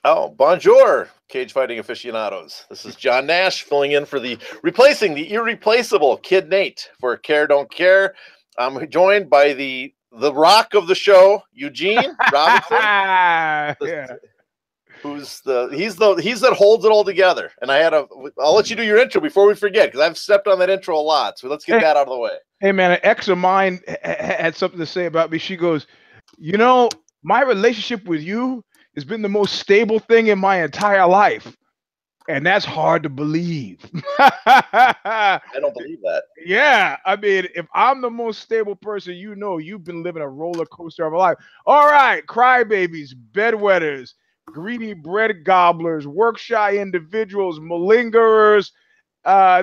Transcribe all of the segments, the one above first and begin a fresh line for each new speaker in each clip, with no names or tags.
Oh, bonjour, cage fighting aficionados. This is John Nash filling in for replacing the irreplaceable Kid Nate for Care Don't Care. I'm joined by the rock of the show, Eugene Robinson.
Yeah.
He's that holds it all together. And I'll let you do your intro before we forget, because I've stepped on that intro a lot. So let's get that out of the way.
Hey man, an ex of mine had something to say about me. She goes, you know, my relationship with you has been the most stable thing in my entire life. And that's hard to believe.
I don't believe that.
Yeah. I mean, if I'm the most stable person, you know, you've been living a roller coaster of a life. All right, crybabies, bedwetters, greedy bread gobblers, work shy individuals, malingerers.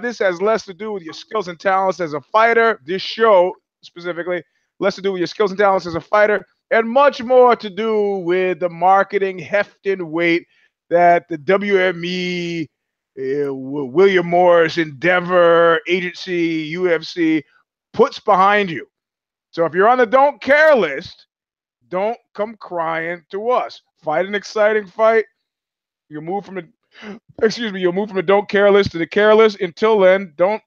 This has less to do with your skills and talents as a fighter. This show specifically, less to do with your skills and talents as a fighter, and much more to do with the marketing heft and weight that the WME, William Morris, Endeavor, Agency, UFC puts behind you. So if you're on the don't care list, don't come crying to us. Fight an exciting fight. You'll move from the don't care list to the care list. Until then, don't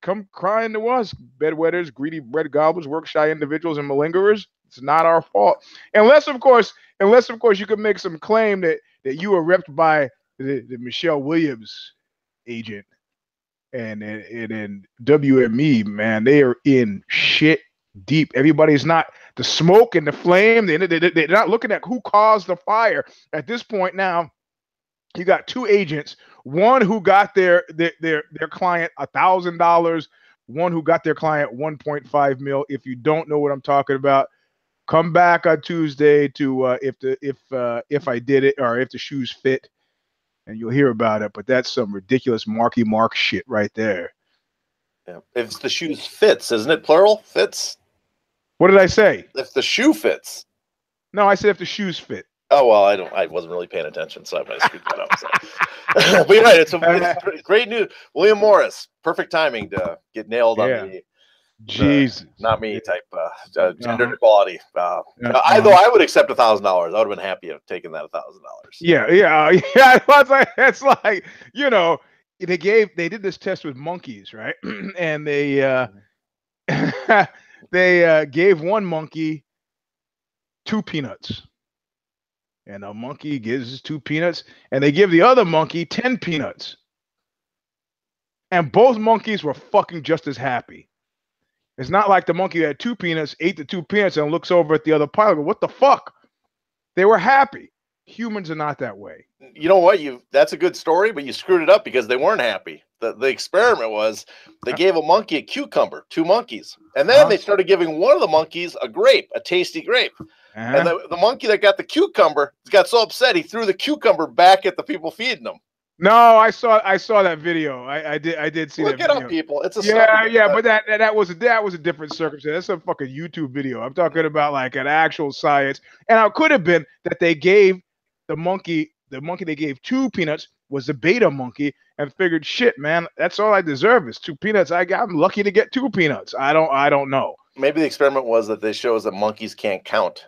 come crying to us, bedwetters, greedy bread gobblers, work shy individuals, and malingerers. It's not our fault. Unless of course you could make some claim that you were repped by the Michelle Williams agent. And WME, man, they are in shit deep. Everybody's not the smoke and the flame. They're not looking at who caused the fire. At this point now, you got two agents, one who got their client $1,000, one who got their client 1.5 mil. If you don't know what I'm talking about, come back on Tuesday to if I did it or if the shoes fit, and you'll hear about it. But that's some ridiculous Marky Mark shit right there.
Yeah. If the shoes fits, isn't it plural? Fits.
What did I say?
If the shoe fits.
No, I said if the shoes fit.
Oh well, I wasn't really paying attention, so I'm going to speak that up. So. But you're right, it's great news. William Morris, perfect timing to get nailed on the
Jesus,
not me type gender equality. Though I would accept $1,000, I would have been happy of taking that $1,000.
Yeah. It's like, you know, they did this test with monkeys, right? And they gave one monkey 2 peanuts. And a monkey gives 2 peanuts, and they give the other monkey 10 peanuts. And both monkeys were fucking just as happy. It's not like the monkey that had 2 peanuts ate the 2 peanuts and looks over at the other pile and goes, what the fuck? They were happy. Humans are not that way.
You know what? That's a good story, but you screwed it up because they weren't happy. The experiment was they gave a monkey a cucumber, 2 monkeys, and then they started giving one of the monkeys a grape, a tasty grape. And the monkey that got the cucumber got so upset he threw the cucumber back at the people feeding him.
No, I saw that video. I did see that video.
Look it up, people. It's a
but that was a different circumstance. That's a fucking YouTube video. I'm talking about like an actual science. And it could have been that they gave the monkey they gave 2 peanuts was the beta monkey and figured, shit, man, that's all I deserve is 2 peanuts. I'm lucky to get 2 peanuts. I don't know.
Maybe the experiment was that they shows that monkeys can't count.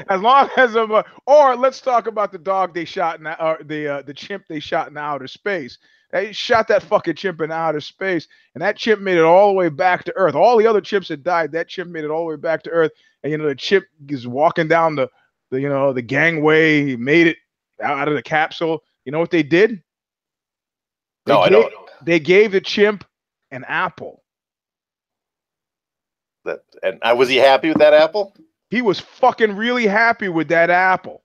As long as or let's talk about the dog they shot in the chimp they shot in outer space. They shot that fucking chimp in outer space, and that chimp made it all the way back to Earth. All the other chimps had died. That chimp made it all the way back to Earth, and you know the chimp is walking down the gangway. He made it out of the capsule. You know what they did?
I don't.
They gave the chimp an apple.
Was he happy with that apple?
He was fucking really happy with that apple.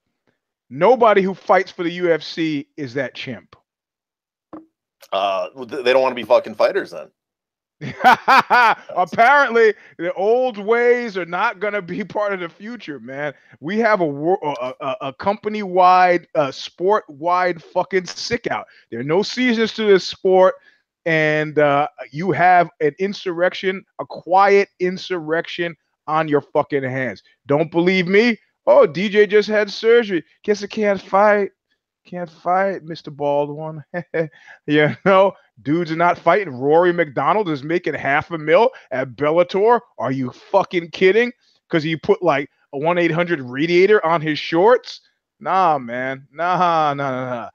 Nobody who fights for the UFC is that chimp.
They don't want to be fucking fighters then.
Apparently, the old ways are not going to be part of the future, man. We have a company-wide, sport-wide fucking sick out. There are no seasons to this sport. And you have an insurrection, a quiet insurrection on your fucking hands. Don't believe me? Oh, DJ just had surgery. Guess I can't fight. Can't fight, Mr. Bald One. You know, dudes are not fighting. Rory McDonald is making $500,000 at Bellator. Are you fucking kidding? Because he put like a 1-800 radiator on his shorts. Nah, man. Nah.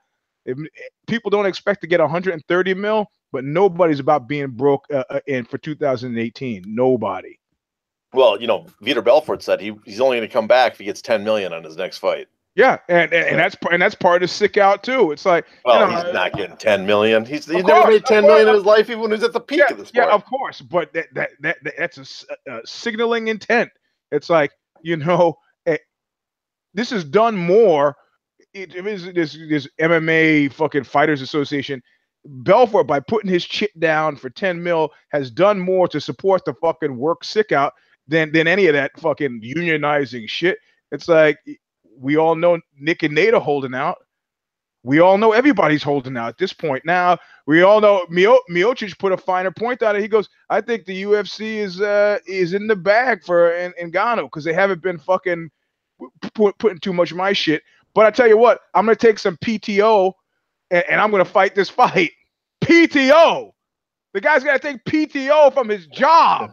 People don't expect to get 130 mil, but nobody's about being broke in for 2018. Nobody.
Well, you know, Vitor Belfort said he's only going to come back if he gets 10 million on his next fight.
Yeah, and that's part of the sick out too. It's like,
well, he's not getting 10 million. He's never made 10 million in his life, even when he's at the peak of the sport.
Yeah, of course, but that's a signaling intent. It's like, you know, this is done more. It is this MMA fucking Fighters Association. Belfort, by putting his chip down for 10 mil, has done more to support the fucking work sick out than any of that fucking unionizing shit. It's like, we all know Nick and Nate are holding out. We all know everybody's holding out at this point. Now, we all know Miocic put a finer point on it. He goes, I think the UFC is in the bag for Ngannou because they haven't been fucking putting too much of my shit. But I tell you what, I'm going to take some PTO and I'm going to fight this fight. PTO. The guy's got to take PTO from his job.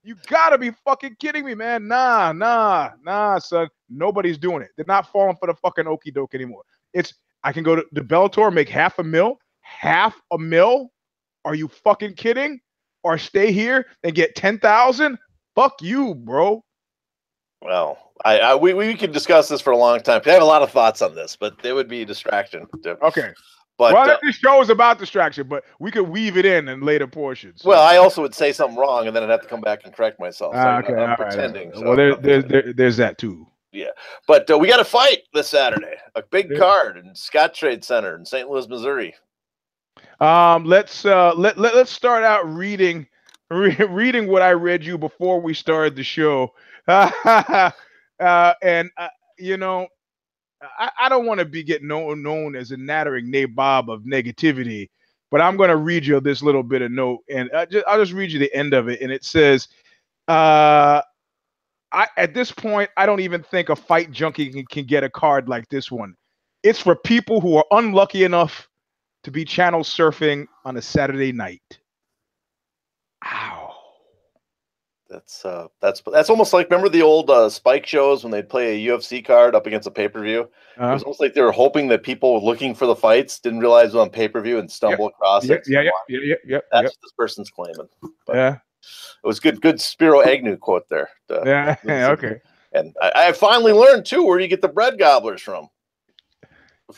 You got to be fucking kidding me, man. Nah, son. Nobody's doing it. They're not falling for the fucking okie doke anymore. I can go to the Bellator, make $500,000. $500,000? Are you fucking kidding? Or stay here and get 10,000? Fuck you, bro.
Well, we could discuss this for a long time. I have a lot of thoughts on this, but they would be a distraction.
Okay.
But
well, this show is about distraction, but we could weave it in later portions. So.
Well, I also would say something wrong, and then I'd have to come back and correct myself. So
okay,
I'm pretending.
Right. So well, there's that too.
Yeah, but we got a fight this Saturday, a big card in Scott Trade Center in St. Louis, Missouri.
Let's start out reading what I read you before we started the show. You know, I don't want to be getting known as a nattering nabob of negativity, but I'm going to read you this little bit of note, and I'll just read you the end of it, and it says, at this point, I don't even think a fight junkie can get a card like this one. It's for people who are unlucky enough to be channel surfing on a Saturday night. Ow.
That's almost like, remember the old Spike shows when they'd play a UFC card up against a pay-per-view? It was almost like they were hoping that people looking for the fights didn't realize it was on pay-per-view and stumble across it.
Yeah.
That's what this person's claiming. But
yeah.
It was good Spiro Agnew quote there.
Okay.
And I finally learned, too, where you get the bread gobblers from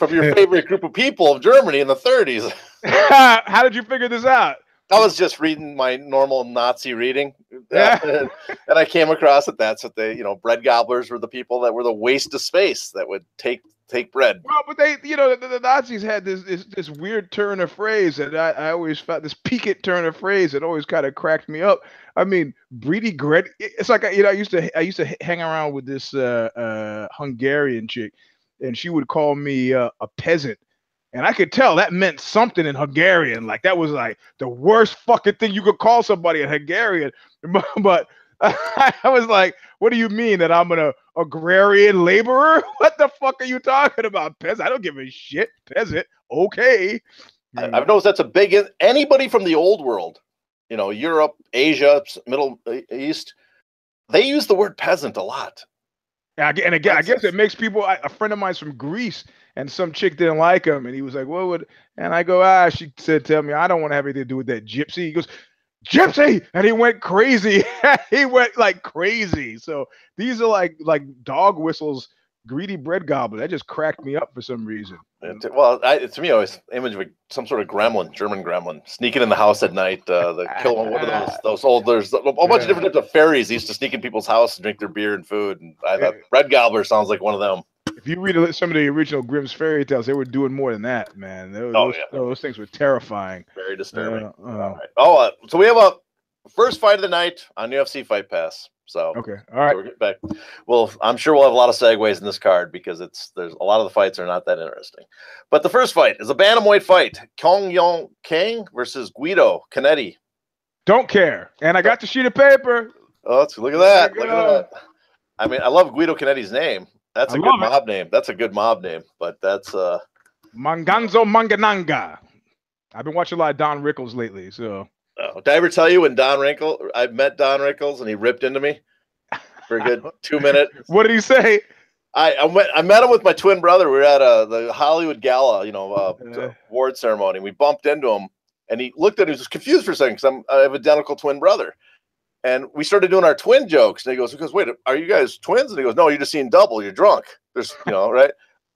your favorite group of people of Germany in the 30s.
How did you figure this out?
I was just reading my normal Nazi reading,
and
I came across it. That's what bread gobblers were the people that were the waste of space that would take bread.
Well, but they, the Nazis had this weird turn of phrase that I always found, this piquant turn of phrase that always kind of cracked me up. I mean, Breedy Gret. It's like I used to hang around with this Hungarian chick, and she would call me a peasant. And I could tell that meant something in Hungarian. Like, that was like the worst fucking thing you could call somebody in Hungarian. But I was like, what do you mean that I'm an agrarian laborer? What the fuck are you talking about, peasant? I don't give a shit, peasant. Okay.
I've noticed that's a big, anybody from the old world, Europe, Asia, Middle East, they use the word peasant a lot.
And again, I guess it makes people. A friend of mine's from Greece, and some chick didn't like him, and he was like, "What would?" And I go, She said, "Tell me, I don't want to have anything to do with that gypsy." He goes, "Gypsy," and he went crazy. He went like crazy. So these are like dog whistles. Greedy bread gobbler. That just cracked me up for some reason.
Well, to me, always image of some sort of gremlin, German gremlin, sneaking in the house at night. Killing one of those old. There's a bunch of different types of fairies used to sneak in people's house and drink their beer and food. And I thought bread gobbler sounds like one of them.
If you read some of the original Grimm's fairy tales, they were doing more than that, man. Those things were terrifying.
Very disturbing. All right. So we have a first fight of the night on UFC Fight Pass. So
okay, all right.
So we're getting back. Well, I'm sure we'll have a lot of segues in this card because there's a lot of the fights are not that interesting. But the first fight is a bantamweight fight: Kang versus Guido Cannetti.
Don't care. And I got the sheet of paper.
Oh, look at that! Look at that! I mean, I love Guido Cannetti's name. That's a good mob name. That's a good mob name. But that's
Manganzo Mangananga. I've been watching a lot of Don Rickles lately, so.
Did I ever tell you when I met Don Rickles and he ripped into me for a good 2 minutes?
What did he say?
I met him with my twin brother. We were at the Hollywood Gala, award ceremony. We bumped into him, and he looked at me, he was confused for a second because I have identical twin brother. And we started doing our twin jokes. And he goes, wait, are you guys twins? And he goes, no, you're just seeing double. You're drunk. There's, right?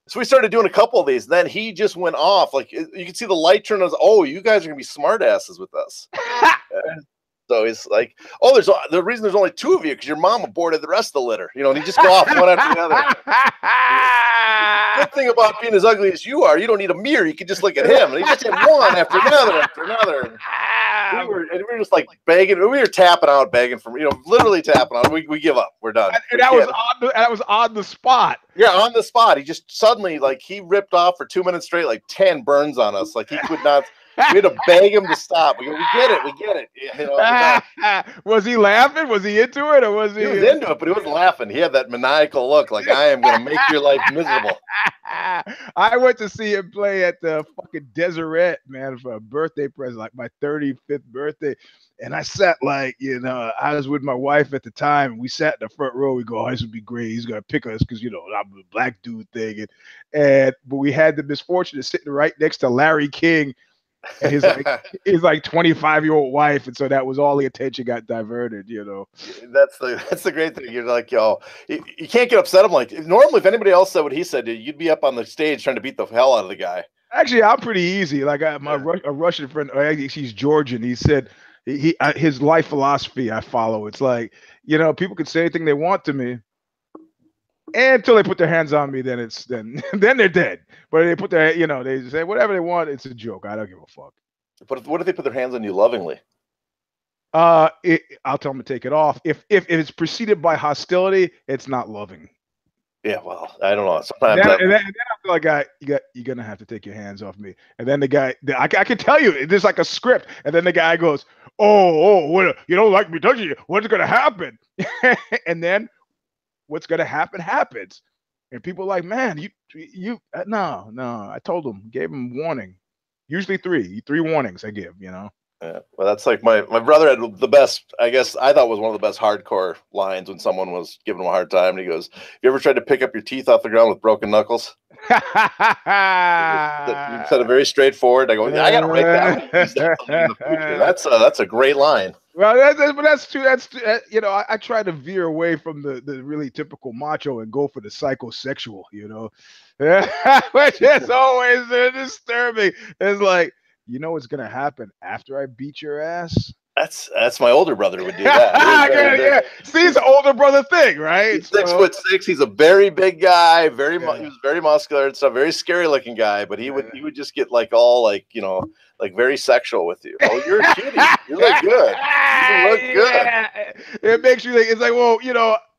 So we started doing a couple of these. Then he just went off. Like, you can see the light turn on. Oh, you guys are going to be smart asses with us. So he's like, oh, the reason there's only 2 of you because your mom aborted the rest of the litter. And he just go off one after the other. Good thing about being as ugly as you are, you don't need a mirror. You can just look at him. And he just had one after another. We were just like begging. We were tapping out, begging for, literally tapping out. We give up. We're done.
And that was on the spot.
Yeah, on the spot. He just suddenly, he ripped off for 2 minutes straight, 10 burns on us. He could not. We had to beg him to stop. We go, we get it.
Was he laughing? Was he into it, or was he?
He was into it, but he wasn't laughing. He had that maniacal look, like I am going to make your life miserable.
I went to see him play at the fucking Deseret, man, for a birthday present, my 35th birthday. And I sat I was with my wife at the time. And we sat in the front row. We go, oh, this would be great. He's gonna pick us because I'm a black dude thing. But we had the misfortune of sitting right next to Larry King. And his 25-year-old wife, and so that was all the attention got diverted.
That's the great thing. You're like, yo, you can't get upset. I'm like, normally if anybody else said what he said, you'd be up on the stage trying to beat the hell out of the guy.
Actually, I'm pretty easy. A Russian friend, he's Georgian. He said his life philosophy I follow. It's like, people can say anything they want to me. And until they put their hands on me, then they're dead. But they put their, they say whatever they want. It's a joke. I don't give a fuck.
But what if they put their hands on you lovingly?
I'll tell them to take it off. If it's preceded by hostility, it's not loving.
Yeah, well, I don't know. Sometimes
and then I feel like you're gonna have to take your hands off me. And then the guy, I can tell you, there's like a script. And then the guy goes, "Oh, what, you don't like me touching you? What's gonna happen?" And then what's gonna happen happens. And people are like, man, no. I told them, gave them warning. Usually three warnings I give.
Yeah, well, that's like my brother had the best, I guess, I thought was one of the best hardcore lines when someone was giving him a hard time. And he goes, you ever tried to pick up your teeth off the ground with broken knuckles? You said it very straightforward. I go, yeah, I got to write that. That's a great line.
Well, that's true. I try to veer away from the really typical macho and go for the psychosexual, which is always disturbing. It's like, what's gonna happen after I beat your ass?
That's my older brother would do that.
Yeah. See, it's an older brother thing, right?
He's 6'6". He's a very big guy, he was very muscular and stuff, very scary looking guy. But he would just get very sexual with you. Oh, you're a cutie. You look good. You look good.
It makes you think. It's like, well,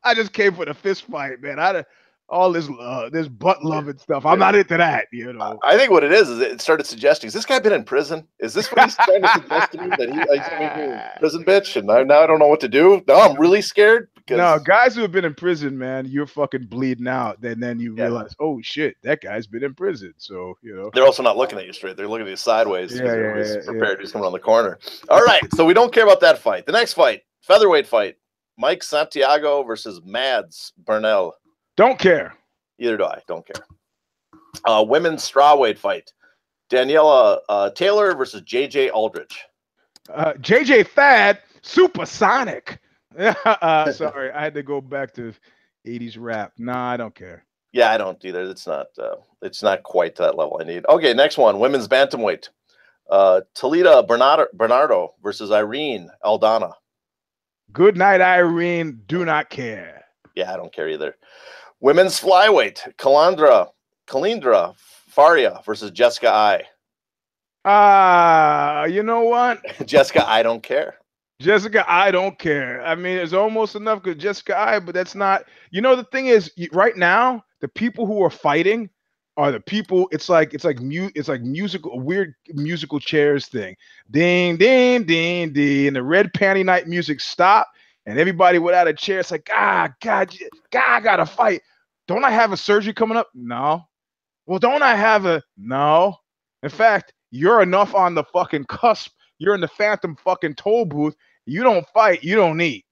I just came for the fist fight, man. All this butt loving stuff. I'm not into that,
I think what it is it started suggesting, has this guy been in prison? Is this what he's trying to suggest to me, that he's a prison bitch and now I don't know what to do? Now I'm really scared.
No, guys who have been in prison, man, you're fucking bleeding out. And then you realize, oh shit, that guy's been in prison. So,
they're also not looking at you straight. They're looking at you sideways. They're prepared to come around the corner. All right. So we don't care about that fight. The next fight, featherweight fight, Mike Santiago versus Mads Bernal.
Don't care.
Either do I. Don't care. Women's strawweight fight. Daniela Taylor versus JJ Aldrich.
JJ Thad, supersonic. Sorry, I had to go back to 80s rap. Nah, I don't care.
Yeah, I don't either. It's not quite that level I need. Okay, next one. Women's bantamweight. Talita Bernardo versus Irene Aldana.
Good night, Irene. Do not care.
Yeah, I don't care either. Women's flyweight, Kalindra Faria versus Jessica I.
You know what?
Jessica, I don't care.
Jessica, I don't care. I mean, it's almost enough because Jessica, but that's not. The thing is, right now, the people who are fighting are the people. It's like musical, weird musical chairs thing. Ding, ding, ding, ding, and the red panty night music stop, and everybody without a chair. It's like, God, I gotta fight. Don't I have a surgery coming up? No. Well, don't I have a no? In fact, you're enough on the fucking cusp. You're in the phantom fucking toll booth. You don't fight. You don't eat.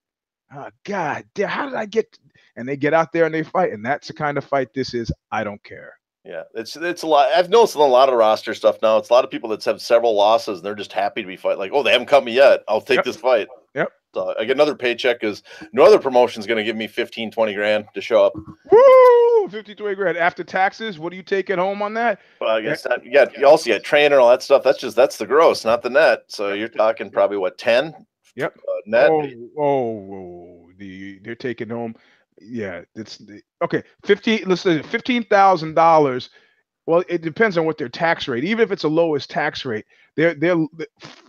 Oh, God, how did I get? and they get out there and they fight. And that's the kind of fight this is. I don't care.
Yeah, it's a lot. I've noticed a lot of roster stuff now. It's a lot of people that have several losses and they're just happy to be fighting. Like, oh, they haven't cut me yet. I'll take this fight.
Yep.
So I get another paycheck because no other promotion's going to give me 15, 20 grand to show up.
Woo! 50, 20 grand after taxes. What do you take at home on that?
Well, I guess that, you also got trainer and all that stuff. That's the gross, not the net. So you're talking probably what, 10?
Yep.
Net.
They're taking home. Yeah, it's okay. 15. Let's say $15,000. Well, it depends on what their tax rate. Even if it's the lowest tax rate, they're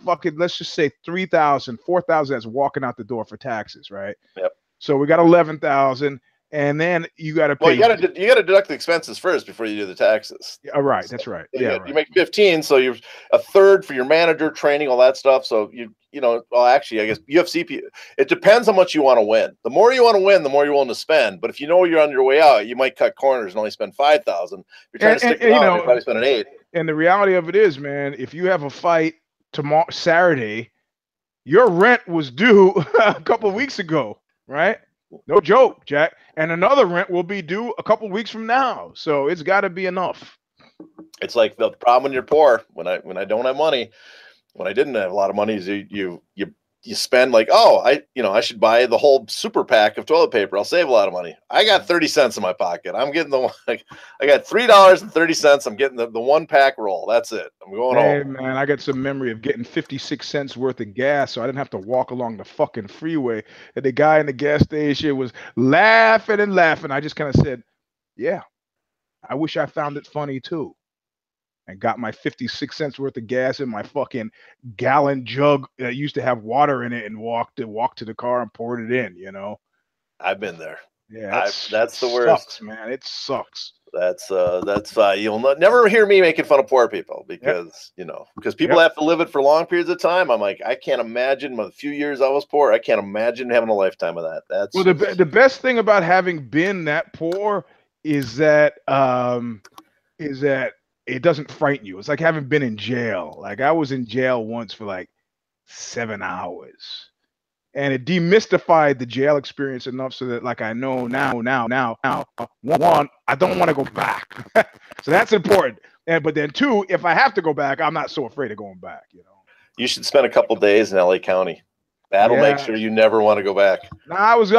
fucking. Let's just say 3,000, 4,000 that's walking out the door for taxes, right?
Yep.
So we got 11,000, and then you got to pay.
Well, you got to deduct the expenses first before you do the taxes.
Yeah, right. That's right.
So
Yeah,
you make 15, so you're a third for your manager, training, all that stuff. So well, actually, I guess UFC. It depends how much you want to win. The more you want to win, the more you're willing to spend. But if you know you're on your way out, you might cut corners and only spend 5,000. You're trying to stick around, you're probably spending 8.
And the reality of it is, man, if you have a fight tomorrow, Saturday, your rent was due a couple of weeks ago, right? No joke, Jack. And another rent will be due a couple of weeks from now. So it's got to be enough.
It's like the problem when you're poor. When I don't have money, when I didn't have a lot of money, is you spend like, oh, I should buy the whole super pack of toilet paper. I'll save a lot of money. I got 30 cents in my pocket. I'm getting I got $3.30. I'm getting the 1 pack roll. That's it. I'm going home.
Man, I got some memory of getting 56 cents worth of gas, so I didn't have to walk along the fucking freeway. And the guy in the gas station was laughing and laughing. I just kind of said, yeah, I wish I found it funny too. And got my 56 cents worth of gas in my fucking gallon jug that used to have water in it and walked to the car and poured it in,
I've been there.
Yeah,
that's the worst.
Sucks, man. It sucks.
That's you'll never hear me making fun of poor people because because people have to live it for long periods of time. I'm like, I can't imagine the few years I was poor. I can't imagine having a lifetime of that. That's
well, the best thing about having been that poor is that it doesn't frighten you. It's like having been in jail. Like I was in jail once for like 7 hours. And it demystified the jail experience enough so that like I know now, one, I don't want to go back. So that's important. But then 2, if I have to go back, I'm not so afraid of going back,
You should spend a couple days in LA County. That'll make sure you never want to go back.
No, I was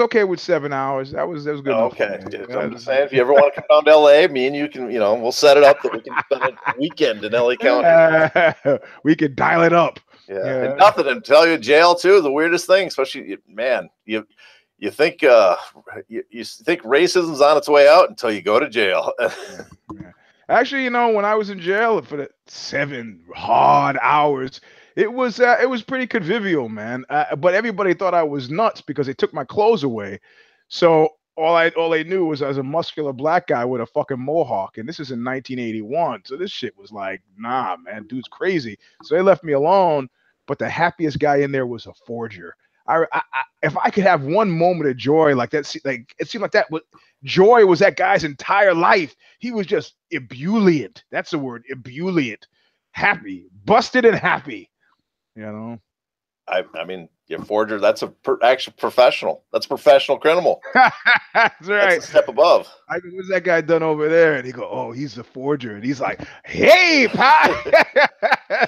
okay with 7 hours. That was good.
Okay. I'm just saying, if you ever want to come down to LA, me and you can, we'll set it up that we can spend a weekend in LA County.
We can dial it up.
Yeah. And nothing to tell you, jail too, the weirdest thing, especially man, you think you think racism's on its way out until you go to jail.
Yeah. Actually, when I was in jail for the 7 hard hours, it was pretty convivial, man. But everybody thought I was nuts because they took my clothes away. So all they knew was I was a muscular black guy with a fucking mohawk, and this is in 1981. So this shit was like, nah, man, dude's crazy. So they left me alone. But the happiest guy in there was a forger. If I could have one moment of joy like that, like it seemed like that. Joy was that guy's entire life. He was just ebullient. That's the word, ebullient. Happy, busted and happy.
I mean, your forger, that's actual professional. That's professional criminal.
That's right.
That's a step above.
What's that guy done over there? And he go, oh, he's the forger. And he's like, hey, pie.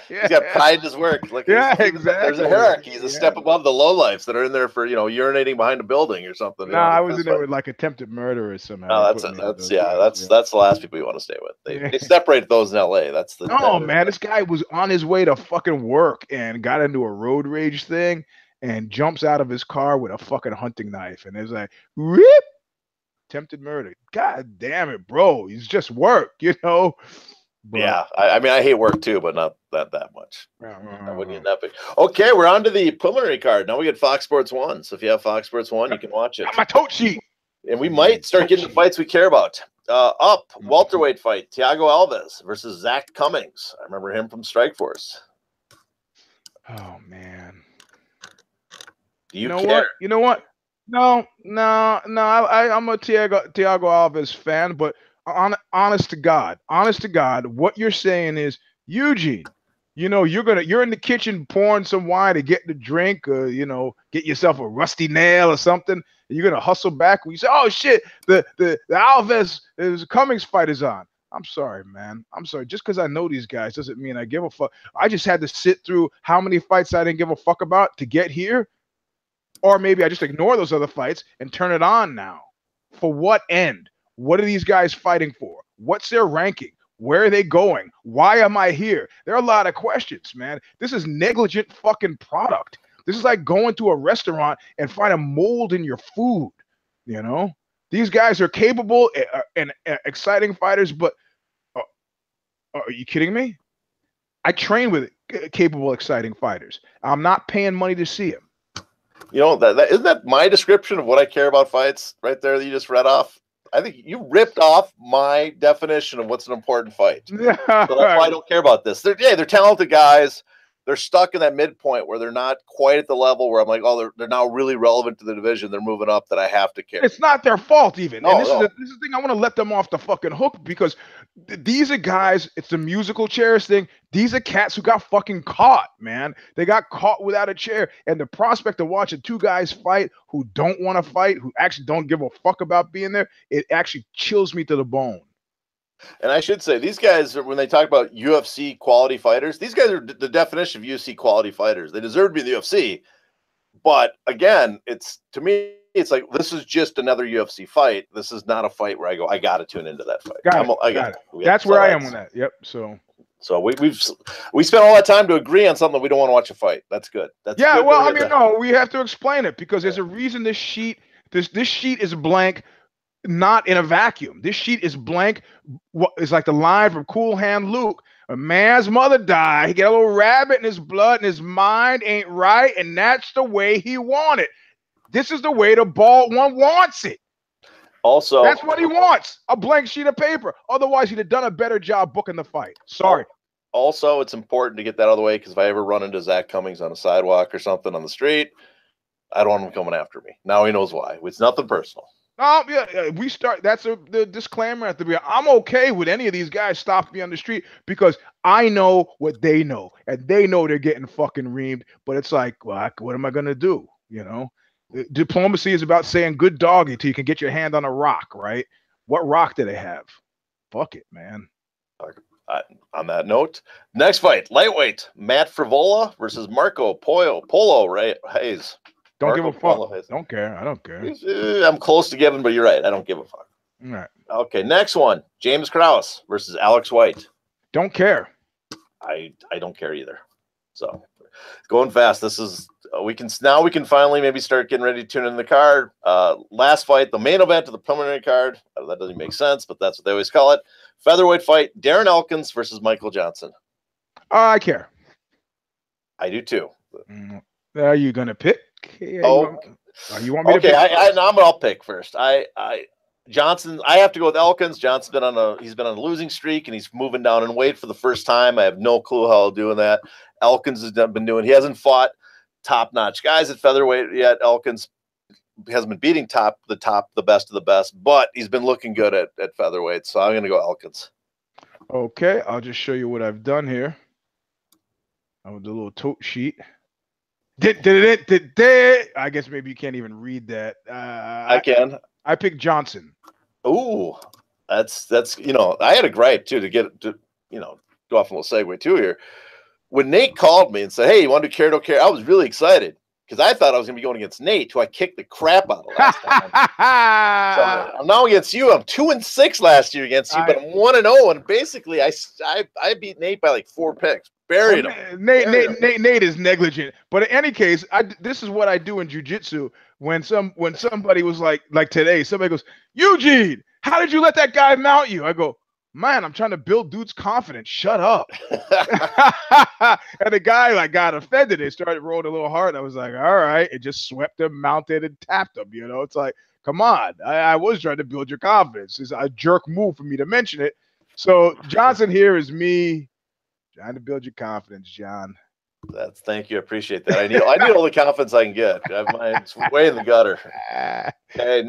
He's got pride in his work. Like,
exactly.
There's a hierarchy. He's a step above the lowlifes that are in there for, urinating behind a building or something.
No, I was in there with like attempted murder or something.
No, that's the last people you want to stay with. They separate those in LA. That's the.
Oh man, this guy was on his way to fucking work and got into a road rage thing and jumps out of his car with a fucking hunting knife and it's like, rip, attempted murder. God damn it, bro. It's just work, But,
yeah, I mean, I hate work too, but not that much. I wouldn't get that big. Okay, we're on to the preliminary card. Now we get Fox Sports 1. So if you have Fox Sports 1, you can watch it.
Got my tote sheet.
And we might start getting the fights we care about. Welterweight fight, Thiago Alves versus Zach Cummings. I remember him from Strikeforce.
Oh, man.
Do you
know
care?
what? You know what? No. I'm a Thiago Alves fan, but honest to God, what you're saying is, Eugene, You know, you're in the kitchen pouring some wine to get the drink, or get yourself a rusty nail or something. And you're gonna hustle back when you say, "Oh shit, the Alves Cummings fight is on." I'm sorry, man. I'm sorry. Just because I know these guys doesn't mean I give a fuck. I just had to sit through how many fights I didn't give a fuck about to get here, or maybe I just ignore those other fights and turn it on now. For what end? What are these guys fighting for? What's their ranking? Where are they going? Why am I here? There are a lot of questions, man. This is negligent fucking product. This is like going to a restaurant and find a mold in your food. These guys are capable and exciting fighters, but are you kidding me? I train with capable, exciting fighters. I'm not paying money to see them.
That isn't that my description of what I care about fights right there that you just read off? I think you ripped off my definition of what's an important fight. So that's why I don't care about this. They're talented guys. They're stuck in that midpoint where they're not quite at the level where I'm like, oh, they're now really relevant to the division. They're moving up that I have to care.
It's not their fault even.
No,
and this is the thing. I want to let them off the fucking hook because these are guys. It's the musical chairs thing. These are cats who got fucking caught, man. They got caught without a chair. And the prospect of watching two guys fight who don't want to fight, who actually don't give a fuck about being there, it actually chills me to the bone.
And I should say, these guys, when they talk about UFC quality fighters, these guys are the definition of UFC quality fighters. They deserve to be in the UFC. But again, to me, it's like, this is just another UFC fight. This is not a fight where I go, I got to tune into that fight.
Got it. That's where I am on that. Yep.
So we spent all that time to agree on something we don't want to watch a fight. That's good. Good.
Well, no, we have to explain it because there's a reason this sheet is blank. Not in a vacuum. This sheet is blank. It's like the line from Cool Hand Luke. A man's mother died. He got a little rabbit in his blood, and his mind ain't right, and that's the way he wanted. This is the way the bald one wants it.
Also,
that's what he wants. A blank sheet of paper. Otherwise, he'd have done a better job booking the fight. Sorry.
Also, it's important to get that out of the way because if I ever run into Zach Cummings on a sidewalk or something on the street, I don't want him coming after me. Now he knows why. It's nothing personal.
We start. That's the disclaimer at the beginning. I'm okay with any of these guys stopping me on the street because I know what they know, and they know they're getting fucking reamed. But it's like, well, what am I gonna do? Diplomacy is about saying good doggy till you can get your hand on a rock, right? What rock do they have? Fuck it, man.
On that note, next fight, lightweight, Matt Frevola versus Marco Polo Reyes.
Don't give a fuck. Don't care. I don't care.
I'm close to giving, but you're right. I don't give a fuck.
All right.
Okay, next one. James Krause versus Alex White.
Don't care.
I don't care either. So going fast. This is we can finally maybe start getting ready to tune in the card. Last fight, the main event of the preliminary card. That doesn't make sense, but that's what they always call it. Featherweight fight, Darren Elkins versus Michael Johnson.
I care.
I do too.
Are you gonna pick?
You want me to pick? I'll pick first. Johnson. I have to go with Elkins. Johnson's been on a losing streak, and he's moving down in weight for the first time. I have no clue how he'll do that. Elkins has been doing. He hasn't fought top-notch guys at featherweight yet. Elkins hasn't been beating the best of the best, but he's been looking good at featherweight. So I'm going to go Elkins.
Okay, I'll just show you what I've done here. I'm with the little tote sheet. I guess maybe you can't even read that.
I can.
I picked Johnson.
Ooh, that's I had a gripe too to go off a little segue too here. When Nate called me and said, "Hey, you want to do care, don't care?" I was really excited because I thought I was going to be going against Nate, who I kicked the crap out of last time. So I'm now against you. I'm 2-6 last year against you, but I'm 1-0, and basically I beat Nate by like 4 picks. Buried him.
Nate is negligent. But in any case, this is what I do in jiu-jitsu. When somebody was like today, somebody goes, "Eugene, how did you let that guy mount you?" I go, "Man, I'm trying to build dude's confidence. Shut up." And the guy got offended. It started rolling a little hard. I was like, all right. It just swept him, mounted, and tapped him. It's like, come on. I was trying to build your confidence. It's a jerk move for me to mention it. So Johnson here is me trying to build your confidence, John.
Thank you. I appreciate that. I need all the confidence I can get. It's way in the gutter. Okay,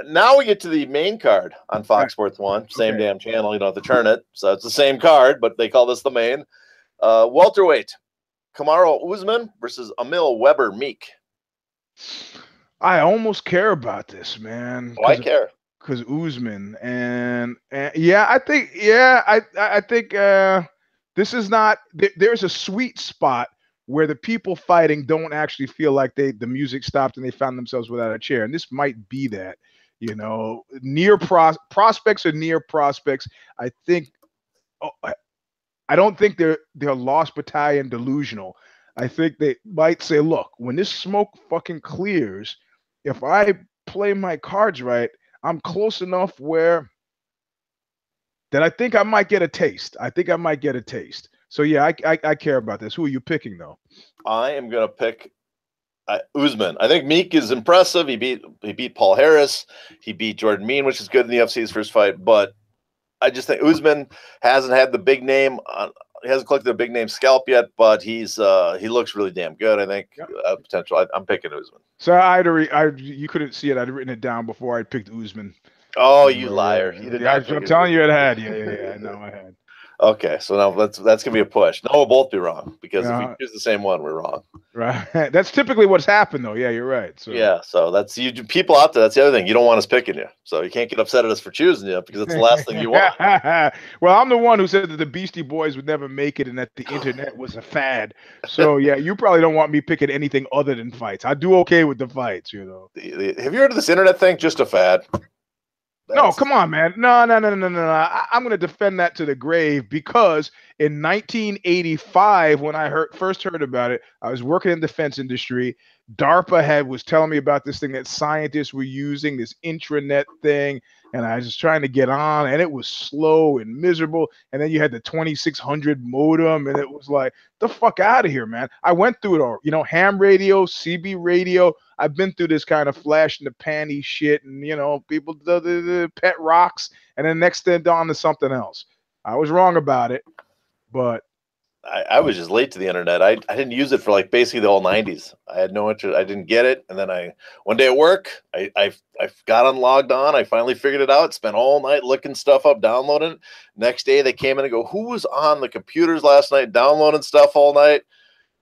now we get to the main card on Fox Sports 1. Same damn channel. You don't have to turn it. So it's the same card, but they call this the main. Welterweight, Kamaru Usman versus Emil Weber Meek.
I almost care about this, man.
Oh, I care.
Because Usman and yeah, I think I think this is not. There's a sweet spot where the people fighting don't actually feel like the music stopped and they found themselves without a chair, and this might be that. You know, prospects are near prospects. I think. Oh, I don't think they're lost battalion delusional. I think they might say, look, when this smoke fucking clears, if I play my cards right, I'm close enough where that I think I might get a taste. I think I might get a taste. So yeah, I care about this. Who are you picking though?
I am gonna pick Usman. I think Meek is impressive. He beat Paul Harris. He beat Jordan Mean, which is good in the UFC's first fight. But I just think Usman hasn't had the big name. He hasn't collected a big name scalp yet, but he looks really damn good. I think potential. I'm picking Usman.
So you couldn't see it. I'd written it down before I picked Usman.
Oh, you liar!
I'm telling you, it had. Yeah. I know I had.
Okay, so now that's gonna be a push. No, we'll both be wrong because if we choose the same one, we're wrong.
Right. That's typically what's happened, though. Yeah, you're right. So
yeah, so that's you people out there. That's the other thing. You don't want us picking you, so you can't get upset at us for choosing you because it's the last thing you want.
Well, I'm the one who said that the Beastie Boys would never make it and that the internet was a fad. So yeah, you probably don't want me picking anything other than fights. I do okay with the fights, you know.
Have you heard of this internet thing? Just a fad.
No, come on, man. No. I'm going to defend that to the grave because in 1985, when I first heard about it, I was working in the defense industry. DARPA was telling me about this thing that scientists were using, this intranet thing, and I was just trying to get on, and it was slow and miserable. And then you had the 2600 modem, and it was like, the fuck out of here, man. I went through it all, you know, ham radio, CB radio. I've been through this kind of flash in the panty shit, and you know, people the pet rocks, and then next thing on to something else. I was wrong about it, but
I was just late to the internet. I didn't use it for like basically the whole 90s. I had no interest. I didn't get it, and then one day at work, I got unlogged on. I finally figured it out. Spent all night looking stuff up, downloading it. Next day, they came in and go, "Who was on the computers last night downloading stuff all night?"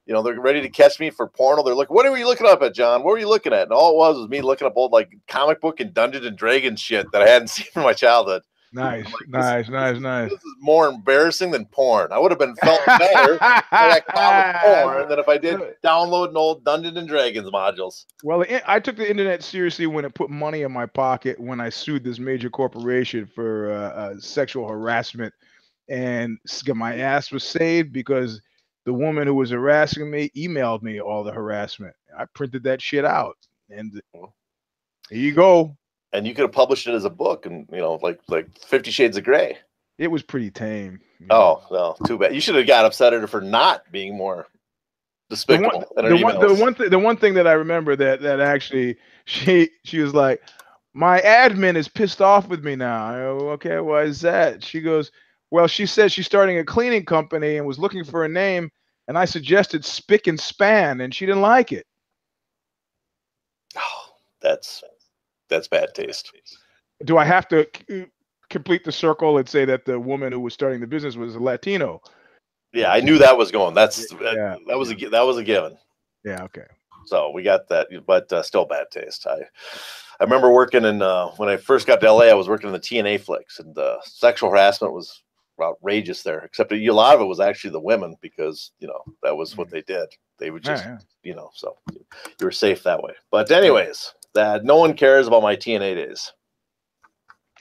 You know, they're ready to catch me for porno. They're looking, what are you looking up at, John? What were you looking at? And all it was me looking up old like comic book and Dungeons and Dragons shit that I hadn't seen from my childhood.
Nice.
This is more embarrassing than porn. I would have felt better if I comic porn than if I did download an old Dungeons and Dragons modules.
Well, I took the internet seriously when it put money in my pocket when I sued this major corporation for sexual harassment, and my ass was saved because the woman who was harassing me emailed me all the harassment. I printed that shit out, and here you go.
And you could have published it as a book, and you know, like 50 Shades of Grey.
It was pretty tame.
Oh, no, too bad. You should have got upset at her for not being more despicable.
The one thing that I remember that actually she was like, my admin is pissed off with me now. I go, okay, why is that? She goes, well, she said she's starting a cleaning company and was looking for a name, and I suggested Spick and Span, and she didn't like it.
Oh, that's bad taste. Do
I have to complete the circle and say that the woman who was starting the business was a Latino?
Yeah, I knew that was going. That was a given.
Yeah, okay.
So we got that, but still bad taste. I remember working in when I first got to LA, I was working in the TNA flicks, and sexual harassment was outrageous there. Except a lot of it was actually the women because you know that was what they did. They would just you know, so you were safe that way. But anyways, that no one cares about my TNA days.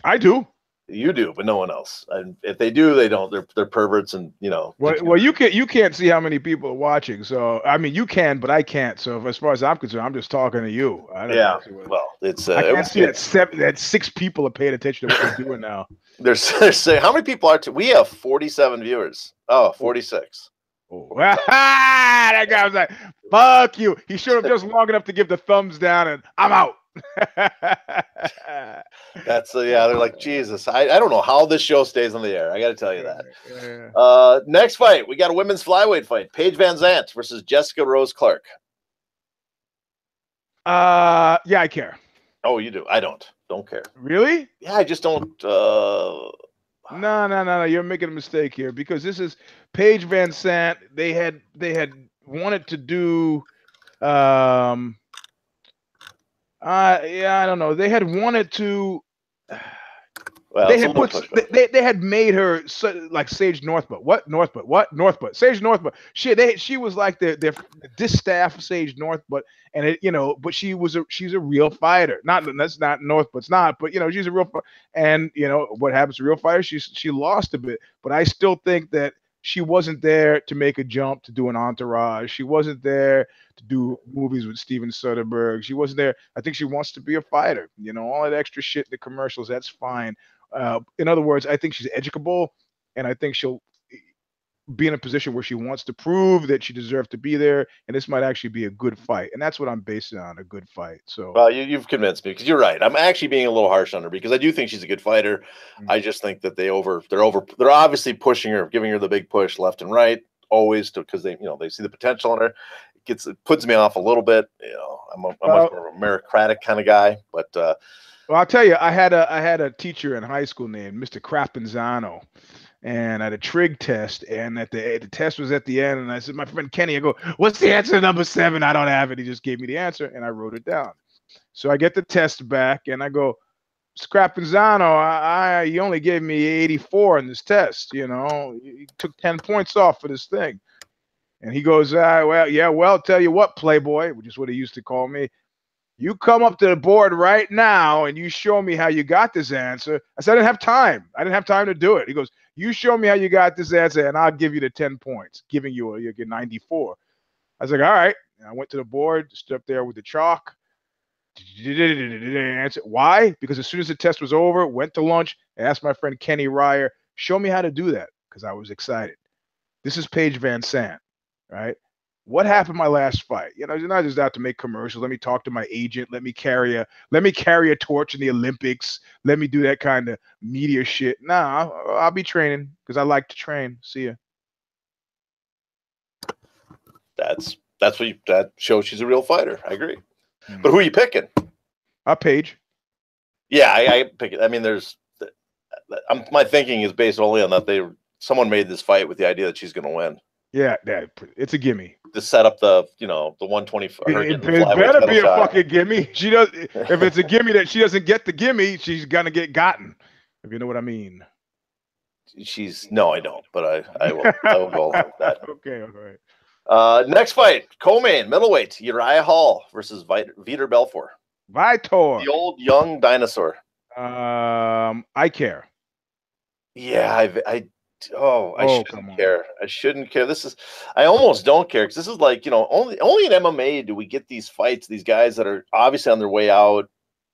I do.
You do, but no one else. And if they do, they don't. They're perverts, and you know.
Well, you can't see how many people are watching. So I mean, you can, but I can't. So as far as I'm concerned, I'm just talking to you.
Well, it's.
I can't see that 6 people are paying attention to what we're doing now.
They're saying how many people are? We have 47 viewers. Oh, 46.
Oh. That guy was like, "Fuck you." He showed up just long enough to give the thumbs down, and I'm out.
That's they're like, Jesus, I don't know how this show stays on the air. I got to tell you that. Next fight, we got a women's flyweight fight. Paige Vanzant versus Jessica Rose Clark.
Yeah, I care.
Oh, you do. I don't care.
Really?
Yeah, I just don't.
No. You're making a mistake here because this is Paige Vanzant. They had wanted to do yeah, I don't know. They had wanted to
Well,
they
it's a
had
little
put
push.
they had made her like Sage Northbutt. What Northbutt? What Northbutt? Sage Northbutt. She was like their distaff Sage Northbutt, and but she's a real fighter. Not that's not Northbutt's not, but she's a real and what happens to real fighters? She lost a bit, but I still think that she wasn't there to make a jump to do an entourage. She wasn't there to do movies with Steven Soderbergh. She wasn't there. I think she wants to be a fighter. All that extra shit in the commercials, that's fine. In other words, I think she's educable, and I think she'll be in a position where she wants to prove that she deserves to be there, and this might actually be a good fight, and that's what I'm basing on, a good fight. So,
well, you've convinced me because you're right. I'm actually being a little harsh on her because I do think she's a good fighter. I just think that they're obviously pushing her, giving her the big push left and right, always because they see the potential in her. It puts me off a little bit. I'm much more of a meritocratic kind of guy, but.
Well, I'll tell you, I had a teacher in high school named Mr. Crappenzano, and I had a trig test, and the test was at the end, and I said, my friend Kenny, I go, what's the answer to number 7? I don't have it. He just gave me the answer, and I wrote it down. So I get the test back, and I go, Crappenzano, you only gave me 84 in this test. You took 10 points off for this thing. And he goes, well, tell you what, Playboy, which is what he used to call me. You come up to the board right now and you show me how you got this answer. I said, I didn't have time. I didn't have time to do it. He goes, you show me how you got this answer and I'll give you the 10 points, giving you get 94. I was like, all right. And I went to the board, stood up there with the chalk. Answer. Why? Because as soon as the test was over, went to lunch, asked my friend Kenny Uriah, show me how to do that because I was excited. This is Paige Vanzant, right? What happened my last fight? You're not just out to make commercials. Let me talk to my agent. Let me carry a torch in the Olympics. Let me do that kind of media shit. Nah, I'll be training because I like to train. See ya.
That shows she's a real fighter. I agree. But who are you picking?
Paige.
Yeah, I pick it. I mean, my thinking is based only on that someone made this fight with the idea that she's going to win.
Yeah, it's a gimme.
To set up the 125.
It better be a fucking gimme. She does. If it's a gimme that she doesn't get the gimme, she's gonna get gotten. If you know what I mean.
No, I don't. But I will go along with that.
Okay, all right.
Next fight, co-main middleweight Uriah Hall versus Vitor Belfort.
Vitor,
the old young dinosaur.
I care.
Yeah, I shouldn't care. I shouldn't care. I almost don't care because this is like, only in MMA do we get these fights, these guys that are obviously on their way out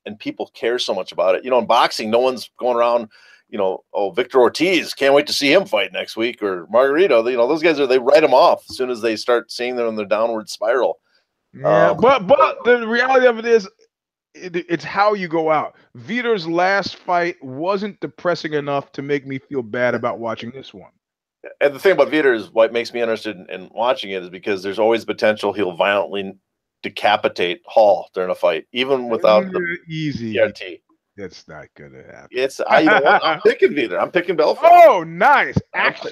and people care so much about it. In boxing, no one's going around, Victor Ortiz, can't wait to see him fight next week, or Margarito. Those guys they write them off as soon as they start seeing them in their downward spiral.
Yeah, but the reality of it is, it's how you go out. Vitor's last fight wasn't depressing enough to make me feel bad about watching this one.
And the thing about Vitor is what makes me interested in watching it is because there's always potential he'll violently decapitate Hall during a fight, even without the
easy
PRT.
That's not gonna happen.
I'm picking Vitor. I'm picking Belfort.
Oh, nice action.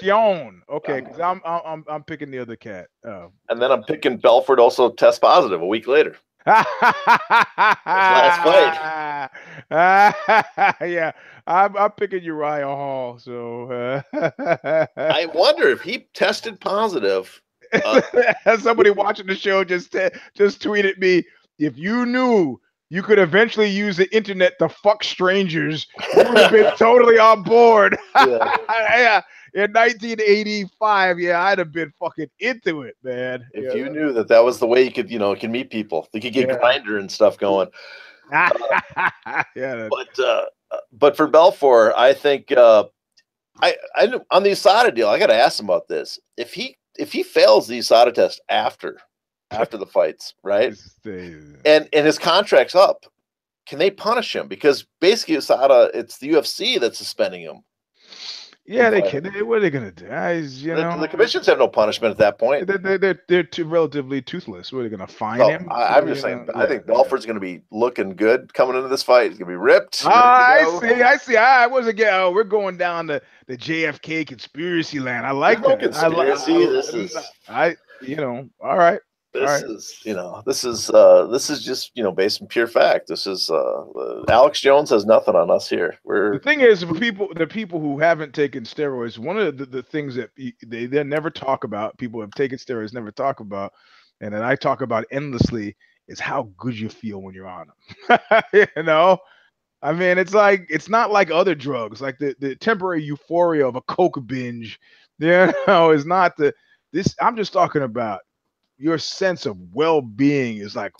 Okay, because I'm picking the other cat. Oh.
And then I'm picking Belfort also test positive a week later. Last fight.
Yeah, I'm picking Uriah Hall. So
I wonder if he tested positive.
Somebody watching the show just tweeted me, if you knew you could eventually use the internet to fuck strangers, you would have been totally on board. Yeah. In 1985, I'd have been fucking into it, man.
If you knew that was the way you could, can meet people. They could get Grindr and stuff going. But for Belfort, I think I on the USADA deal, I got to ask him about this. If he fails the USADA test after the fights, right? And his contract's up, can they punish him? Because basically USADA, it's the UFC that's suspending him.
Yeah, they can. What are they gonna do?
The commissions have no punishment at that point.
They're too relatively toothless. What are they gonna fine
So
him?
I'm just saying. I think Belfort's going to be looking good coming into this fight. He's going to be ripped.
I see. I wasn't getting. Oh, we're going down the JFK conspiracy land. I like that.
Conspiracy. This is.
All right.
This is just based on pure fact. This is Alex Jones has nothing on us here.
The thing is, for the people who haven't taken steroids, one of the things that they never talk about, people who have taken steroids never talk about, and that I talk about endlessly, is how good you feel when you're on them. I mean, it's not like other drugs, like the temporary euphoria of a coke binge. Is not this. I'm just talking about your sense of well-being is like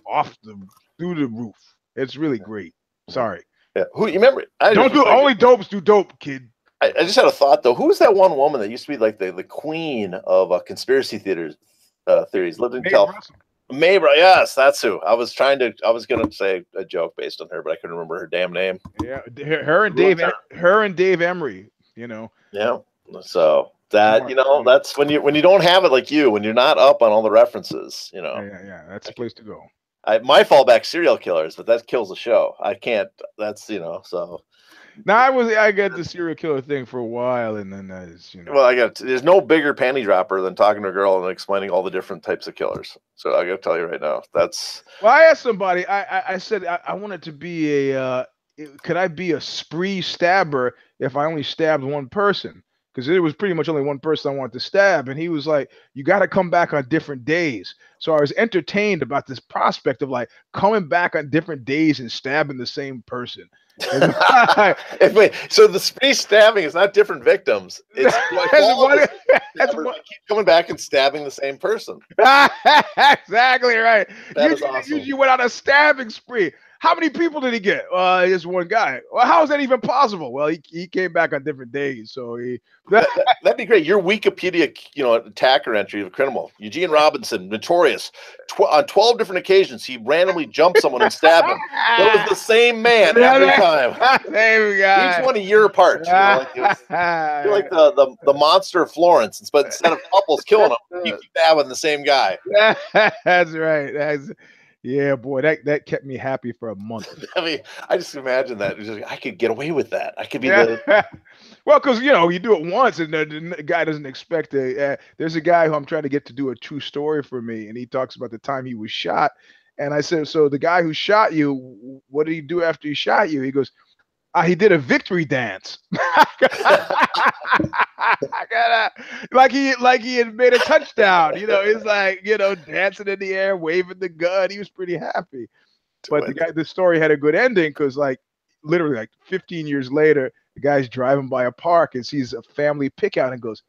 through the roof. It's really great. Sorry.
Yeah. Who you remember?
Only dopes do dope, kid.
I just had a thought though. Who was that one woman that used to be like the queen of conspiracy theories? Lived in California. Mabra, yes, that's who. I was gonna say a joke based on her, but I couldn't remember her damn name.
Yeah, her and Dave Emery.
Yeah. So that's when you don't have it like you, when you're not up on all the references.
Yeah, that's the place to go.
My fallback serial killers, but that kills the show. I can't. That's so.
Now I got the serial killer thing for a while, and then
Well, there's no bigger panty dropper than talking to a girl and explaining all the different types of killers. So I got to tell you right now, that's.
Well, I asked somebody. I said I wanted to be could I be a spree stabber if I only stabbed one person? Because it was pretty much only one person I wanted to stab, and he was like, "You got to come back on different days." So I was entertained about this prospect of like coming back on different days and stabbing the same person.
Wait, so the spree stabbing is not different victims. It's keep coming back and stabbing the same person.
Exactly right.
Awesome.
You went on a stabbing spree. How many people did he get? Just one guy. Well, how is that even possible? Well, he came back on different days, so
that'd be great. Your Wikipedia, attacker entry of a criminal. Eugene Robinson, notorious. On 12 different occasions, he randomly jumped someone and stabbed him. It was the same man every time.
Same guy.
Each one a year apart. You're like the monster of Florence. But instead of couples killing him, you keep stabbing the same guy.
That's right. Yeah, boy, that kept me happy for a month.
I mean, I just imagine that. I could get away with that. I could be
Well, because you do it once, and the guy doesn't expect it. There's a guy who I'm trying to get to do a true story for me, and he talks about the time he was shot. And I said, so the guy who shot you, what did he do after he shot you? He goes, he did a victory dance. like he had made a touchdown. It's like, dancing in the air, waving the gun. He was pretty happy. But the story had a good ending because literally 15 years later, the guy's driving by a park and sees a family picnic and goes,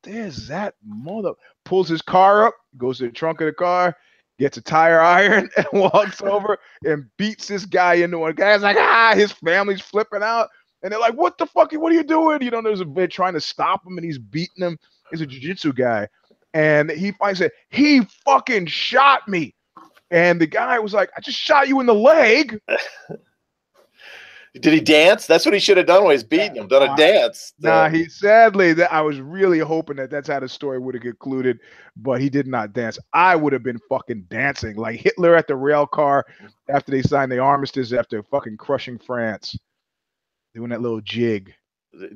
there's that mother, pulls his car up, goes to the trunk of the car, gets a tire iron and walks over and beats this guy into one. Guy's like, his family's flipping out. And they're like, what the fuck? What are you doing? There's a bit trying to stop him and he's beating him. He's a jiu-jitsu guy. And he finally said, he fucking shot me. And the guy was like, I just shot you in the leg.
Did he dance? That's what he should have done when he's beating him. Done a dance.
He sadly, I was really hoping that's how the story would have concluded, but he did not dance. I would have been fucking dancing like Hitler at the rail car after they signed the armistice after fucking crushing France. Doing that little jig.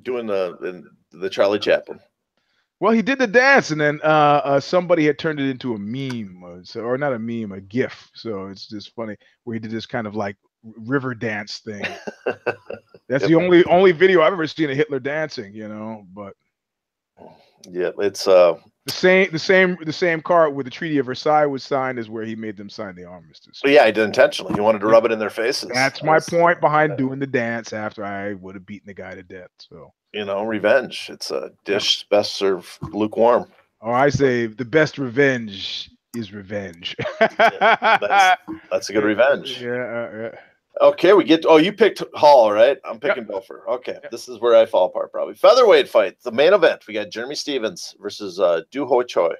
Doing the Charlie Chaplin.
Well, he did the dance, and then somebody had turned it into a meme, or not a meme, a GIF. So it's just funny where he did this kind of like river dance thing. That's the only video I've ever seen of Hitler dancing, But
yeah, it's
the same car where the Treaty of Versailles was signed is where he made them sign the armistice.
So yeah, he did intentionally. He wanted to rub it in their faces.
That's my point behind doing the dance after I would have beaten the guy to death. So
revenge. It's a dish best served lukewarm.
Oh, I say the best revenge is revenge.
That's a good revenge.
Yeah.
Okay, you picked Hall, right? I'm picking Belfort. Okay, This is where I fall apart probably. Featherweight fight, the main event. We got Jeremy Stevens versus Dooho Choi.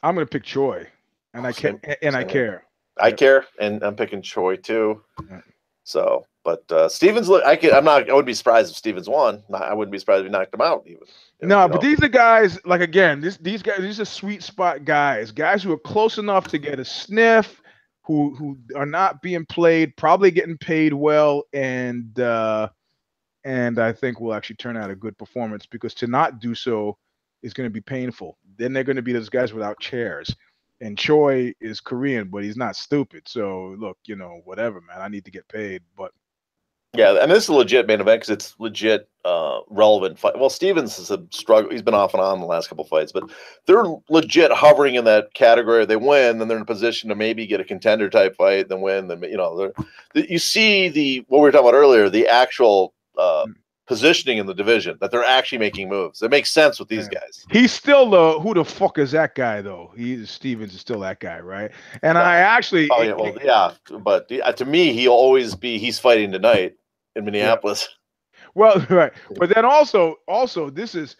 I'm going to pick Choi, and I care.
I care, and I'm picking Choi too.
Yeah.
So, But Stevens, look, I wouldn't be surprised if Stevens won. I wouldn't be surprised if he knocked him out even.
No, but these are guys, like, again, these guys, these are sweet spot guys who are close enough to get a sniff, who are not being played, probably getting paid well, and I think will actually turn out a good performance, because to not do so is going to be painful. Then they're going to be those guys without chairs. And Choi is Korean, but he's not stupid. So look, whatever, man. I need to get paid, but.
Yeah, and this is a legit main event because it's legit relevant fight. Well, Stevens is a struggle. He's been off and on the last couple of fights, but they're legit hovering in that category. They win, then they're in a position to maybe get a contender type fight, then win. Then you see what we were talking about earlier, the actual positioning in the division, that they're actually making moves. It makes sense with these guys.
He's still who the fuck is that guy though? Stevens is still that guy, right? And I actually,
but to me, he'll always be. He's fighting tonight in Minneapolis.
Yeah. Well, right, but then also this is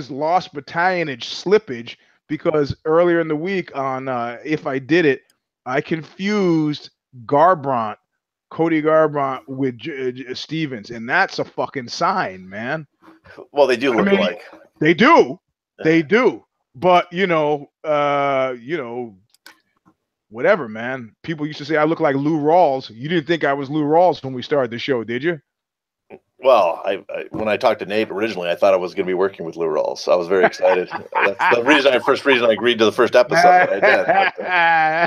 lost battalionage slippage, because earlier in the week on If I Did It, I confused Cody Garbrandt with Stevens, and that's a fucking sign, man.
Well, they do look alike.
They do. They do. But, whatever, man. People used to say I look like Lou Rawls. You didn't think I was Lou Rawls when we started the show, did you?
Well, when I talked to Nate originally, I thought I was going to be working with Lou Rawls. So I was very excited. That's the first reason I agreed to the first episode. I did.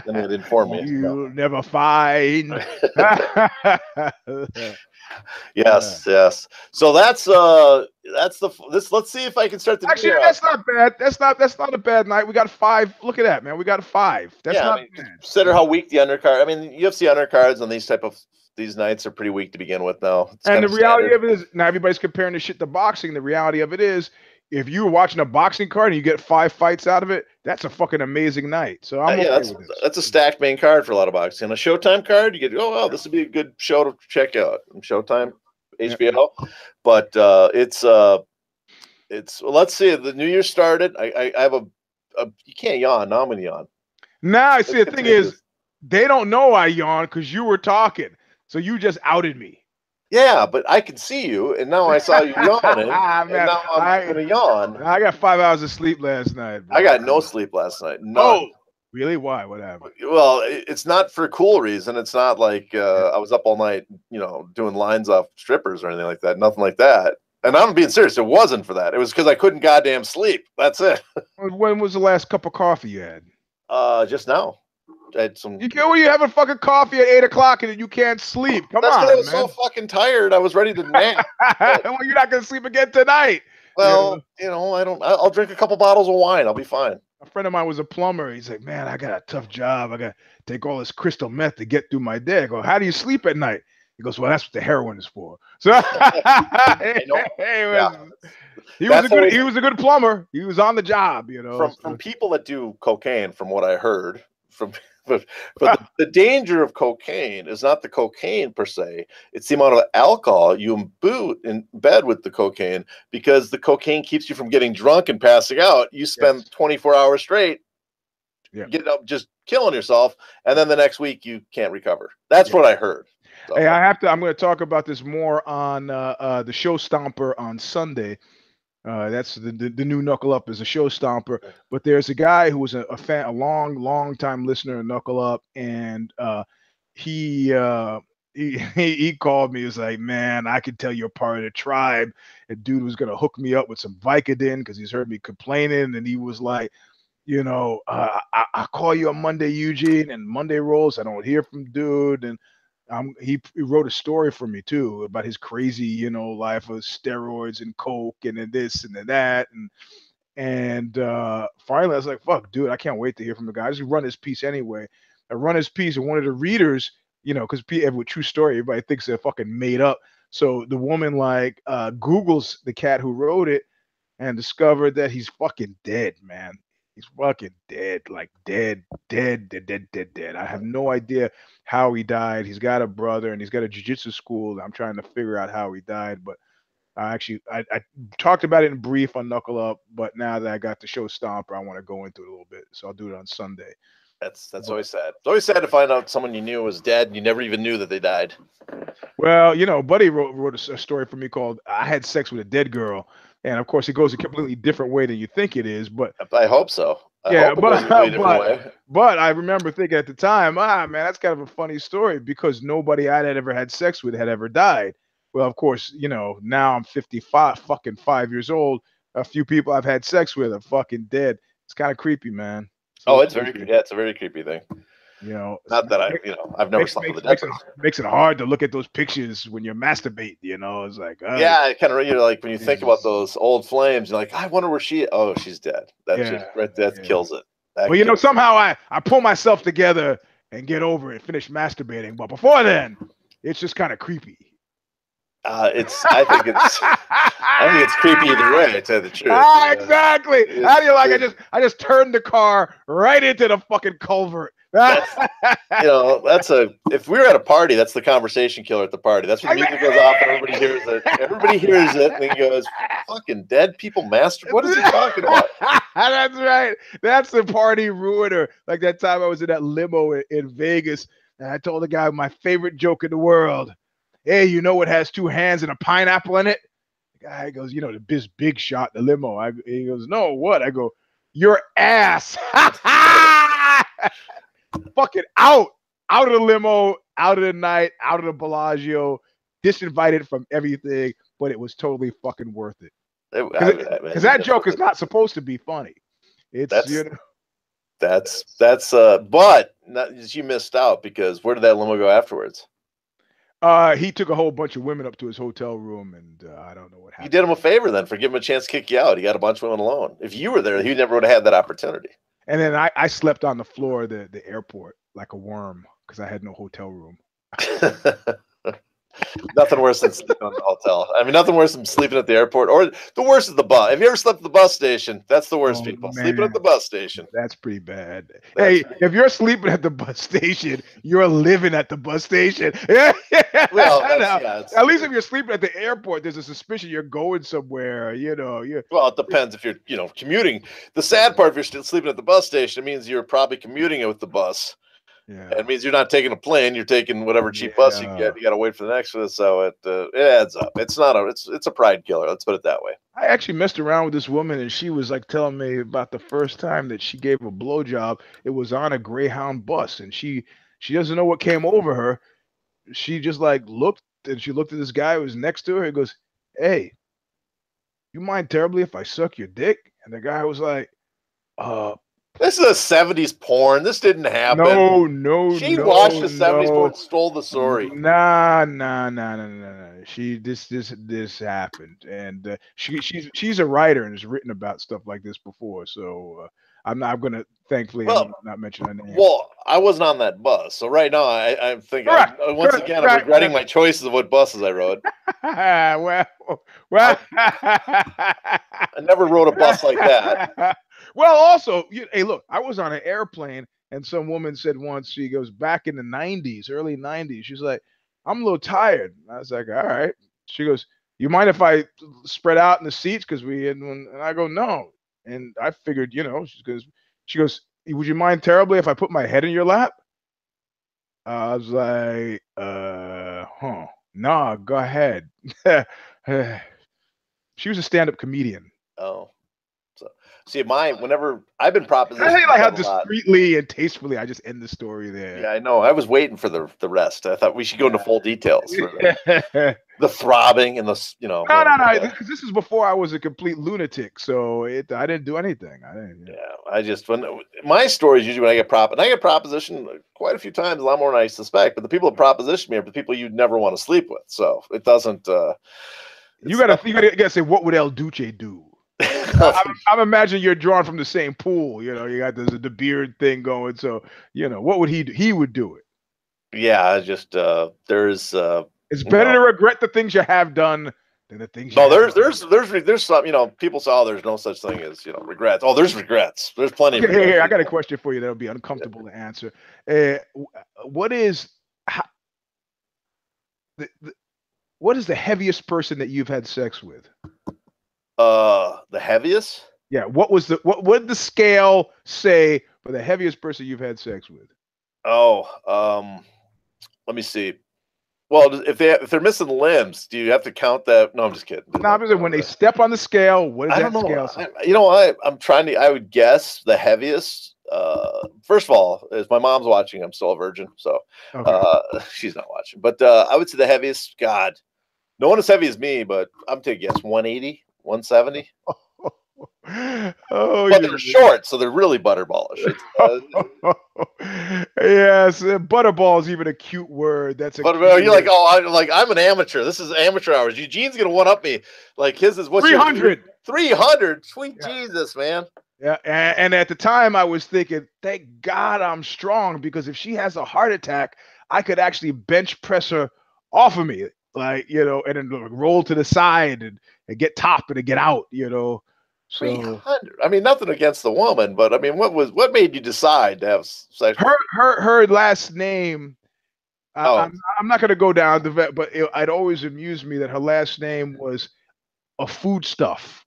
Then it informed me.
You'll never find.
Yes. So let's see if I can start the.
Actually, that's not bad. That's not a bad night. We got 5. Look at that, man. We got 5. That's not bad.
Consider how weak the undercard. I mean, UFC undercards on these nights are pretty weak to begin with now.
And the reality of it is, now everybody's comparing this shit to boxing. The reality of it is, if you were watching a boxing card and you get 5 fights out of it, that's a fucking amazing night. So I'm okay with this.
That's a stacked main card for a lot of boxing. On a Showtime card, you get, this would be a good show to check out. Showtime, HBO. Yeah. But it's let's see. The New Year started. I have you can't yawn. Now I'm gonna yawn.
Nah, I see. The thing is, they don't know I yawn because you were talking. So you just outed me.
Yeah, but I can see you, and now I saw you yawning, and now I'm going to yawn.
I got 5 hours of sleep last night. Bro.
I got no sleep last night. None.
Oh, really? Why? What happened?
Well, it's not for a cool reason. It's not like I was up all night, doing lines off strippers or anything like that. Nothing like that. And I'm being serious. It wasn't for that. It was because I couldn't goddamn sleep. That's it.
When was the last cup of coffee you had?
Just now. I had some.
You have a fucking coffee at 8 o'clock and you can't sleep. Come on,
I was so fucking tired. I was ready to nap.
Well, you're not gonna sleep again tonight.
Well, I'll drink a couple bottles of wine. I'll be fine.
A friend of mine was a plumber. He's like, man, I got a tough job. I got to take all this crystal meth to get through my day. I go, how do you sleep at night? He goes, well, that's what the heroin is for. So he was a good plumber. He was on the job,
From people that do cocaine, from what I heard, but the danger of cocaine is not the cocaine per se. It's the amount of alcohol you imbue in bed with the cocaine, because the cocaine keeps you from getting drunk and passing out. You spend 24 hours straight getting up, just killing yourself, and then the next week you can't recover. That's what I heard. So.
Hey, I'm going to talk about this more on the Show Stomper on Sunday. That's the new Knuckle Up is a Show Stomper, but there's a guy who was a fan, a long time listener of Knuckle Up, and he called me. He was like, man, I could tell you're part of the tribe. And dude was gonna hook me up with some Vicodin because he's heard me complaining, and he was like, I call you on Monday, Eugene, and Monday rolls. I don't hear from dude, and he wrote a story for me too about his crazy, life of steroids and coke and then this and then that, and finally I was like, fuck, dude, I can't wait to hear from the guy. I just run his piece anyway. I run his piece, and one of the readers, because with true story, everybody thinks they're fucking made up. So the woman Googles the cat who wrote it and discovered that he's fucking dead, man. He's fucking dead, like dead. I have no idea how he died. He's got a brother and he's got a jiu-jitsu school. I'm trying to figure out how he died, but I talked about it in brief on Knuckle Up, but now that I got the Show Stomper, I want to go into it a little bit. So I'll do it on Sunday.
That's always sad. It's always sad to find out someone you knew was dead and you never even knew that they died.
Well, you know, Buddy wrote a story for me called "I Had Sex with a Dead Girl," and of course, it goes a completely different way than you think it is. But
I hope so. I
yeah,
hope it goes a completely different way.
But I remember thinking at the time, man, that's kind of a funny story because nobody I had ever had sex with had ever died. Well, of course, you know, now I'm 55, fucking 5 years old. A few people I've had sex with are fucking dead. It's kind of creepy, man.
It's very creepy. Yeah, it's a very creepy thing.
You know,
not that I've never slept with a dead person.
Makes it hard to look at those pictures when you masturbate. You know, it's like
yeah, it kind of like when you think about those old flames, you're like, I wonder where she. Oh, she's dead. That kills it.
Well, you know, somehow I pull myself together and get over it, finish masturbating. But before then, it's just kind of creepy.
I think it's creepy either way, to tell you the truth.
Exactly. How do you like? I just turned the car right into the fucking culvert.
If we were at a party, that's the conversation killer at the party. That's when the music goes off and everybody hears it. Everybody hears it and he goes, fucking dead people masturbate. What is he talking about?
That's right. That's the party ruiner. Like that time I was in that limo in Vegas and I told the guy my favorite joke in the world. Hey, you know what has two hands and a pineapple in it? The guy goes, you know, this big shot in the limo. He goes, no, what? I go, your ass. Fucking out of the limo, out of the night, out of the Bellagio, disinvited from everything, but it was totally fucking worth it. Because that joke is not supposed to be funny.
But you missed out because where did that limo go afterwards?
He took a whole bunch of women up to his hotel room, and I don't know what happened.
You did him a favor then for giving him a chance to kick you out. He got a bunch of women alone. If you were there, he never would have had that opportunity.
And then I slept on the floor of the airport like a worm because I had no hotel room.
Nothing worse than sleeping on the hotel. I mean, nothing worse than sleeping at the airport. Or the worst is the bus. Have you ever slept at the bus station? That's the worst, people. Man. Sleeping at the bus station.
That's pretty bad. If you're sleeping at the bus station, you're living at the bus station. Well, at least if you're sleeping at the airport, there's a suspicion you're going somewhere. You know,
well, it depends if you're, commuting. The sad part, if you're still sleeping at the bus station, it means you're probably commuting it with the bus. Yeah. It means you're not taking a plane; you're taking whatever cheap bus you can get. You got to wait for the next one, so it adds up. It's a pride killer. Let's put it that way.
I actually messed around with this woman, and she was like telling me about the first time that she gave a blowjob. It was on a Greyhound bus, and she doesn't know what came over her. She just like looked, and she looked at this guy who was next to her. He goes, "Hey, you mind terribly if I suck your dick?" And the guy was like,
This is a 70s porn. This didn't happen.
No.
She watched the 70s porn, stole the story.
Nah. This happened, and she's a writer and has written about stuff like this before. So I'm gonna thankfully not mention her name.
Well, I wasn't on that bus, so right now I'm thinking I'm regretting my choices of what buses I rode.
well,
I never rode a bus like that.
Well, also, hey, look, I was on an airplane, and some woman said once, she goes, back in the 90s, early 90s, she's like, I'm a little tired. I was like, all right. She goes, you mind if I spread out in the seats? And I go, no. And I figured, she goes, would you mind terribly if I put my head in your lap? I was like, nah, go ahead. She was a stand-up comedian.
Oh. See, whenever I've been propositioned,
I like how discreetly and tastefully I just end the story there.
Yeah, I know. I was waiting for the rest. I thought we should go into full details. The throbbing and the.
No. This is before I was a complete lunatic, so I didn't do anything.
My story is usually when I get propositioned quite a few times, a lot more than I suspect. But the people that proposition me are the people you'd never want to sleep with. So it doesn't.
You gotta say, what would El Duce do? I'm imagining you're drawn from the same pool. You got the beard thing going. So, what would he do? He would do it.
Yeah, just there's.
It's better to regret the things you have done than the things.
No, there's some. People say, there's no such thing as regrets. Oh, there's regrets. There's plenty. Of regrets.
Here, I got a question for you that'll be uncomfortable to answer. What is the heaviest person that you've had sex with?
The heaviest?
Yeah. What did the scale say for or the heaviest person you've had sex with?
Oh, let me see. Well, if they're missing limbs, do you have to count that? No, I'm just kidding.
No, I'm just saying, when they step on the scale, what is
I
that
don't know.
scale say?
You know what? I'm trying to. I would guess the heaviest. First of all, is my mom's watching. I'm still a virgin, so she's not watching. But I would say the heaviest. God, no one as heavy as me, but I'm taking a guess 180, 170.
Oh,
But they're short, so they're really butterballish.
Yes, butterball is even a cute word. That's a.
But you're like, I'm an amateur. This is amateur hours. Eugene's gonna one up me. Like his is what's
300.
300. Sweet Jesus, man.
Yeah, and at the time I was thinking, thank God I'm strong, because if she has a heart attack, I could actually bench press her off of me, like, and then roll to the side and get top and get out, So
300. I mean, nothing against the woman, but I mean, what made you decide to have sex?
Her last name. I'm not going to go down the vet, but it always amused me that her last name was a foodstuff.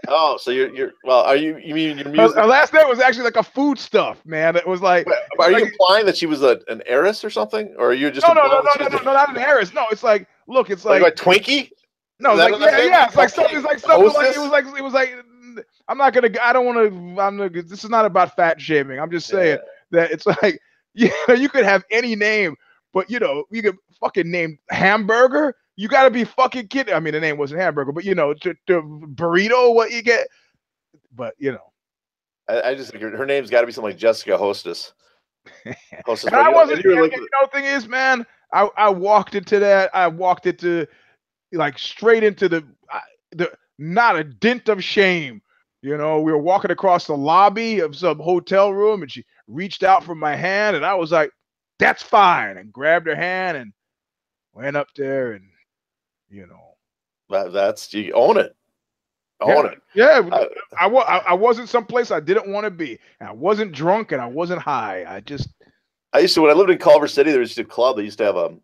Oh, so you're well, you mean your music?
Her last name was actually like a foodstuff, man. It was like.
Are you implying that she was an heiress or something, or are you just
no, not an heiress. No, it's like, look, it's like
a Twinkie.
No, it's like it's like something like it was like I'm not gonna. I don't want to. This is not about fat shaming. I'm just saying that it's like you could have any name, but you could fucking name Hamburger. You got to be fucking kidding. I mean, the name wasn't Hamburger, but to burrito, what you get. But
I just think her name's got to be something like Jessica Hostess.
And I wasn't. The thing is, man, I walked into that. I walked into like straight into the not a dint of shame. We were walking across the lobby of some hotel room, and she reached out for my hand, and I was like, "That's fine," and grabbed her hand and went up there, and
that's you own it. Own it.
Yeah, I wasn't someplace I didn't want to be. I wasn't drunk and I wasn't high.
I used to, when I lived in Culver City, there was a club. They used to have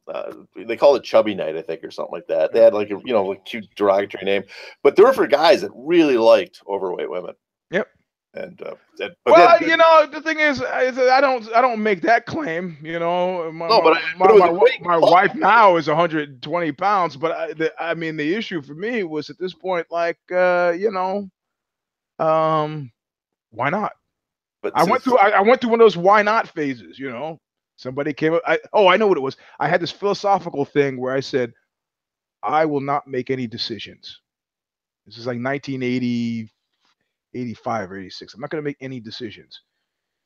they called it Chubby Night, I think, or something like that. They had like a cute derogatory name, but they were for guys that really liked overweight women.
Yep.
And
the thing is, I don't make that claim. My wife now is 120 pounds, but the issue for me was at this point, like, why not? But I went through one of those why not phases. Somebody came up. I know what it was. I had this philosophical thing where I said, I will not make any decisions. This is like 1980. 85 or 86. I'm not going to make any decisions.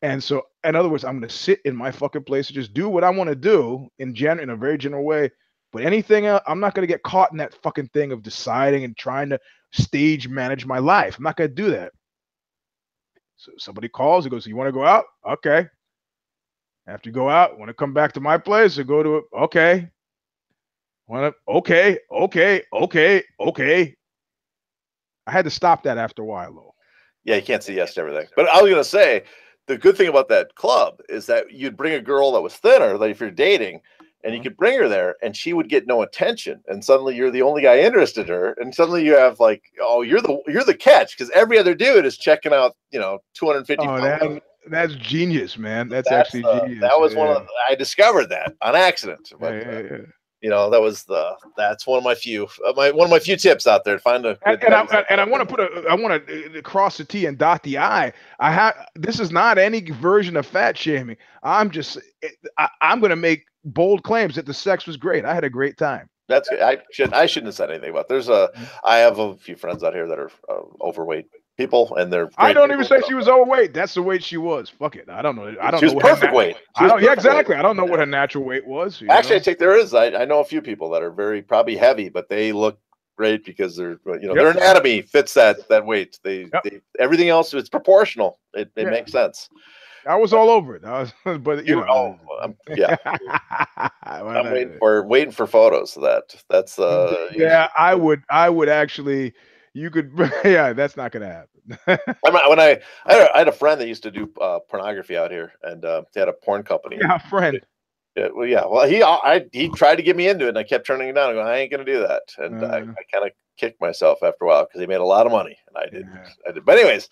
And so, in other words, I'm going to sit in my fucking place and just do what I want to do in a very general way. But anything else, I'm not going to get caught in that fucking thing of deciding and trying to stage manage my life. I'm not going to do that. So somebody calls and goes, "You want to go out?" Okay. After you go out, want to come back to my place or go to it? Okay. Okay. I had to stop that after a while, though.
Yeah, you can't say yes to everything. But I was going to say, the good thing about that club is that you'd bring a girl that was thinner, like if you're dating, and you could bring her there, and she would get no attention, and suddenly you're the only guy interested in her, and suddenly you have like, oh, you're the catch, because every other dude is checking out, 250 pounds.
That's genius, man. That's actually genius.
That was I discovered that on accident. But, that's one of my few tips out there to find a good
and I want to cross the T and dot the I. This is not any version of fat shaming. I'm going to make bold claims that the sex was great. I had a great time.
That's good. I shouldn't have said anything about it. I have a few friends out here that are overweight people, and they're.
I don't even say she was overweight. That's the weight she was. Fuck it. I don't know. She was
perfect weight.
Exactly. I don't know what her natural weight was.
Actually, I think there is. I know a few people that are probably heavy, but they look great because they're their anatomy fits that weight. They everything else, it's proportional. It makes sense.
I was all over it. I'm
waiting for photos of that. That's
I would actually. You could, that's not going to happen.
I had a friend that used to do pornography out here, and they had a porn company.
Yeah, friend.
Well, he tried to get me into it, and I kept turning it down. I go, I ain't going to do that, and I kind of kicked myself after a while because he made a lot of money, and I did. But anyways,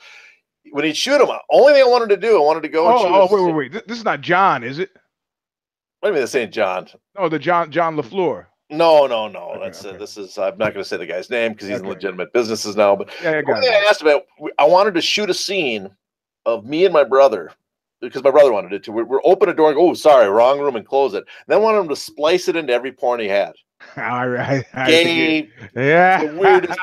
when he'd shoot him, only thing I wanted to do, I wanted to go and shoot.
Oh, wait. This is not John, is it?
What do you mean this ain't John?
No, the John LaFleur.
No.
Okay.
This is. I'm not going to say the guy's name because he's in legitimate businesses now. But
I
asked about, I wanted to shoot a scene of me and my brother because my brother wanted it to. We're open a door and go, oh, sorry, wrong room, and close it. And then wanted him to splice it into every porn he had.
All right.
Gay,
the
weirdest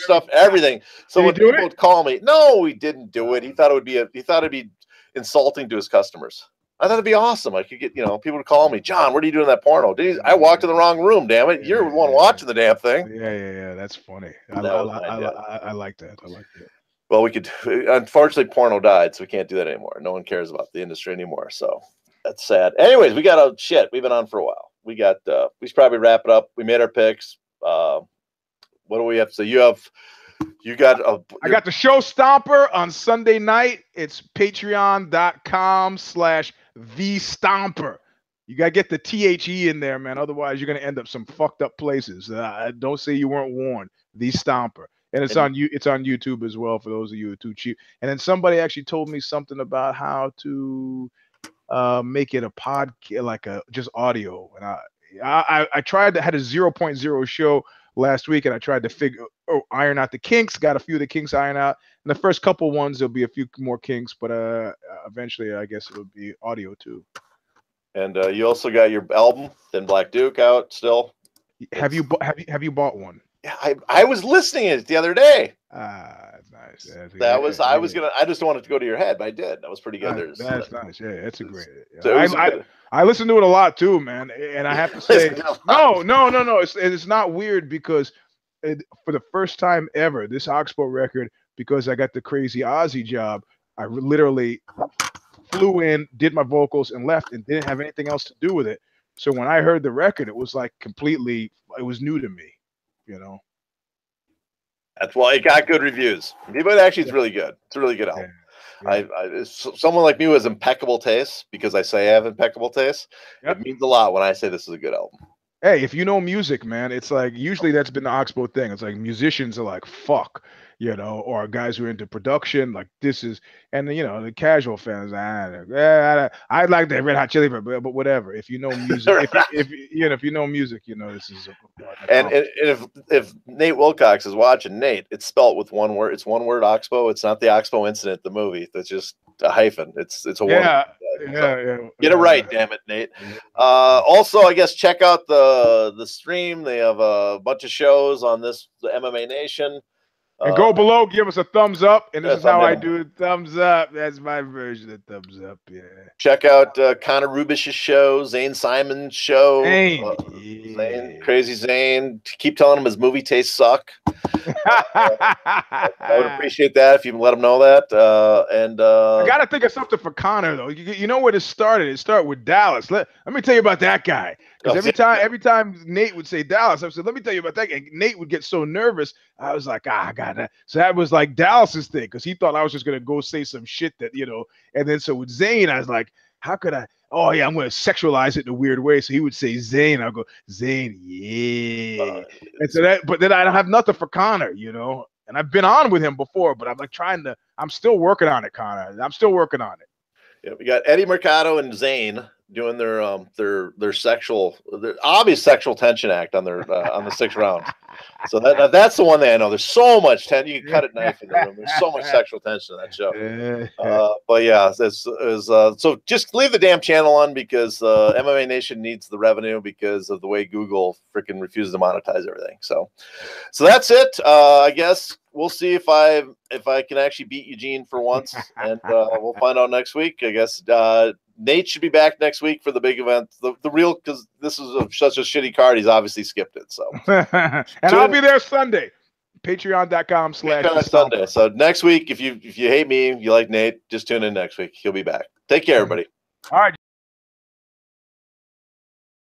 stuff, everything. So when people would call me, no, he didn't do it. He thought it'd be insulting to his customers. I thought it'd be awesome. I could get, people would call me, John, what are you doing in that porno? I walked in the wrong room, damn it. You're the one watching the damn thing.
Yeah. That's funny. I like that.
Well, unfortunately, porno died, so we can't do that anymore. No one cares about the industry anymore. So that's sad. Anyways, we got we've been on for a while. We should probably wrap it up. We made our picks. What do we have? So I
got the show Stomper on Sunday night. It's patreon.com/thestomper. You got to get the THE in there, man. Otherwise, you're going to end up some fucked up places. Don't say you weren't warned. The Stomper. And it's on YouTube as well for those of you who are too cheap. And then somebody actually told me something about how to make it a podcast, like just audio. And I tried to had a 0.0 show last week, and I tried to iron out the kinks. Got a few of the kinks ironed out. In the first couple ones, there'll be a few more kinks, but eventually, I guess it'll be audio too.
And you also got your album, Thin Black Duke, out still.
Have you bought one?
Yeah, I was listening to it the other day.
Nice.
I just wanted to go to your head, but I did. That was pretty good.
That's nice. Yeah, it's a great. I listen to it a lot too, man. And I have to say, no. It's not weird because for the first time ever, this Oxbow record, because I got the crazy Aussie job, I literally flew in, did my vocals, and left, and didn't have anything else to do with it. So when I heard the record, it was like it was new to me.
That's why it got good reviews. But actually, it's really good. It's a really good album. Yeah. Someone like me who has impeccable taste, because I say I have impeccable taste. Yep. It means a lot when I say this is a good album.
Hey, if you know music, man, it's like usually that's been the Oxbow thing. It's like musicians are like, fuck, or guys who are into production, like this is, and the casual fans, I like that Red Hot Chili Peppers, but whatever. If you know music, if you know music, this is.
And if Nate Wilcox is watching, Nate, it's spelt with one word. It's one word, Oxbow. It's not the Oxbow incident, the movie. That's just a hyphen. It's a word.
Yeah.
Get it right, damn it, Nate. Also, I guess check out the stream. They have a bunch of shows on the MMA Nation.
And go below, give us a thumbs up, and this is how I do it. Thumbs up. That's my version of thumbs up. Yeah.
Check out Connor Rubish's show, Zane Simon's show. Zane, Crazy Zane. Keep telling him his movie tastes suck. I would appreciate that if you let him know that. I
got to think of something for Connor though. You know where this started? It started with Dallas. Let me tell you about that guy. Because every time Nate would say Dallas, I said, let me tell you about that guy. Nate would get so nervous. I was like, I got that. So that was like Dallas's thing, because he thought I was just gonna go say some shit that And then so with Zane, I was like, how could I? Oh yeah, I'm gonna sexualize it in a weird way. So he would say Zane, I'll go Zane, yeah. And so but then I don't have nothing for Connor, And I've been on with him before, but I'm like I'm still working on it, Connor. I'm still working on it.
Yeah, we got Eddie Mercado and Zane doing their obvious sexual tension act on the 6th round. So that's the one thing I know. There's so much tension. You can cut a knife in the room. There's so much sexual tension in that show. But yeah, so just leave the damn channel on, because MMA Nation needs the revenue because of the way Google freaking refuses to monetize everything. So that's it. I guess we'll see if I can actually beat Eugene for once, and we'll find out next week. I guess Nate should be back next week for the big event, the real, because this is such a shitty card. He's obviously skipped it. So,
and I'll be there Sunday. Patreon.com/Sunday.
So next week, if you hate me, you like Nate, just tune in next week. He'll be back. Take care, everybody.
All right.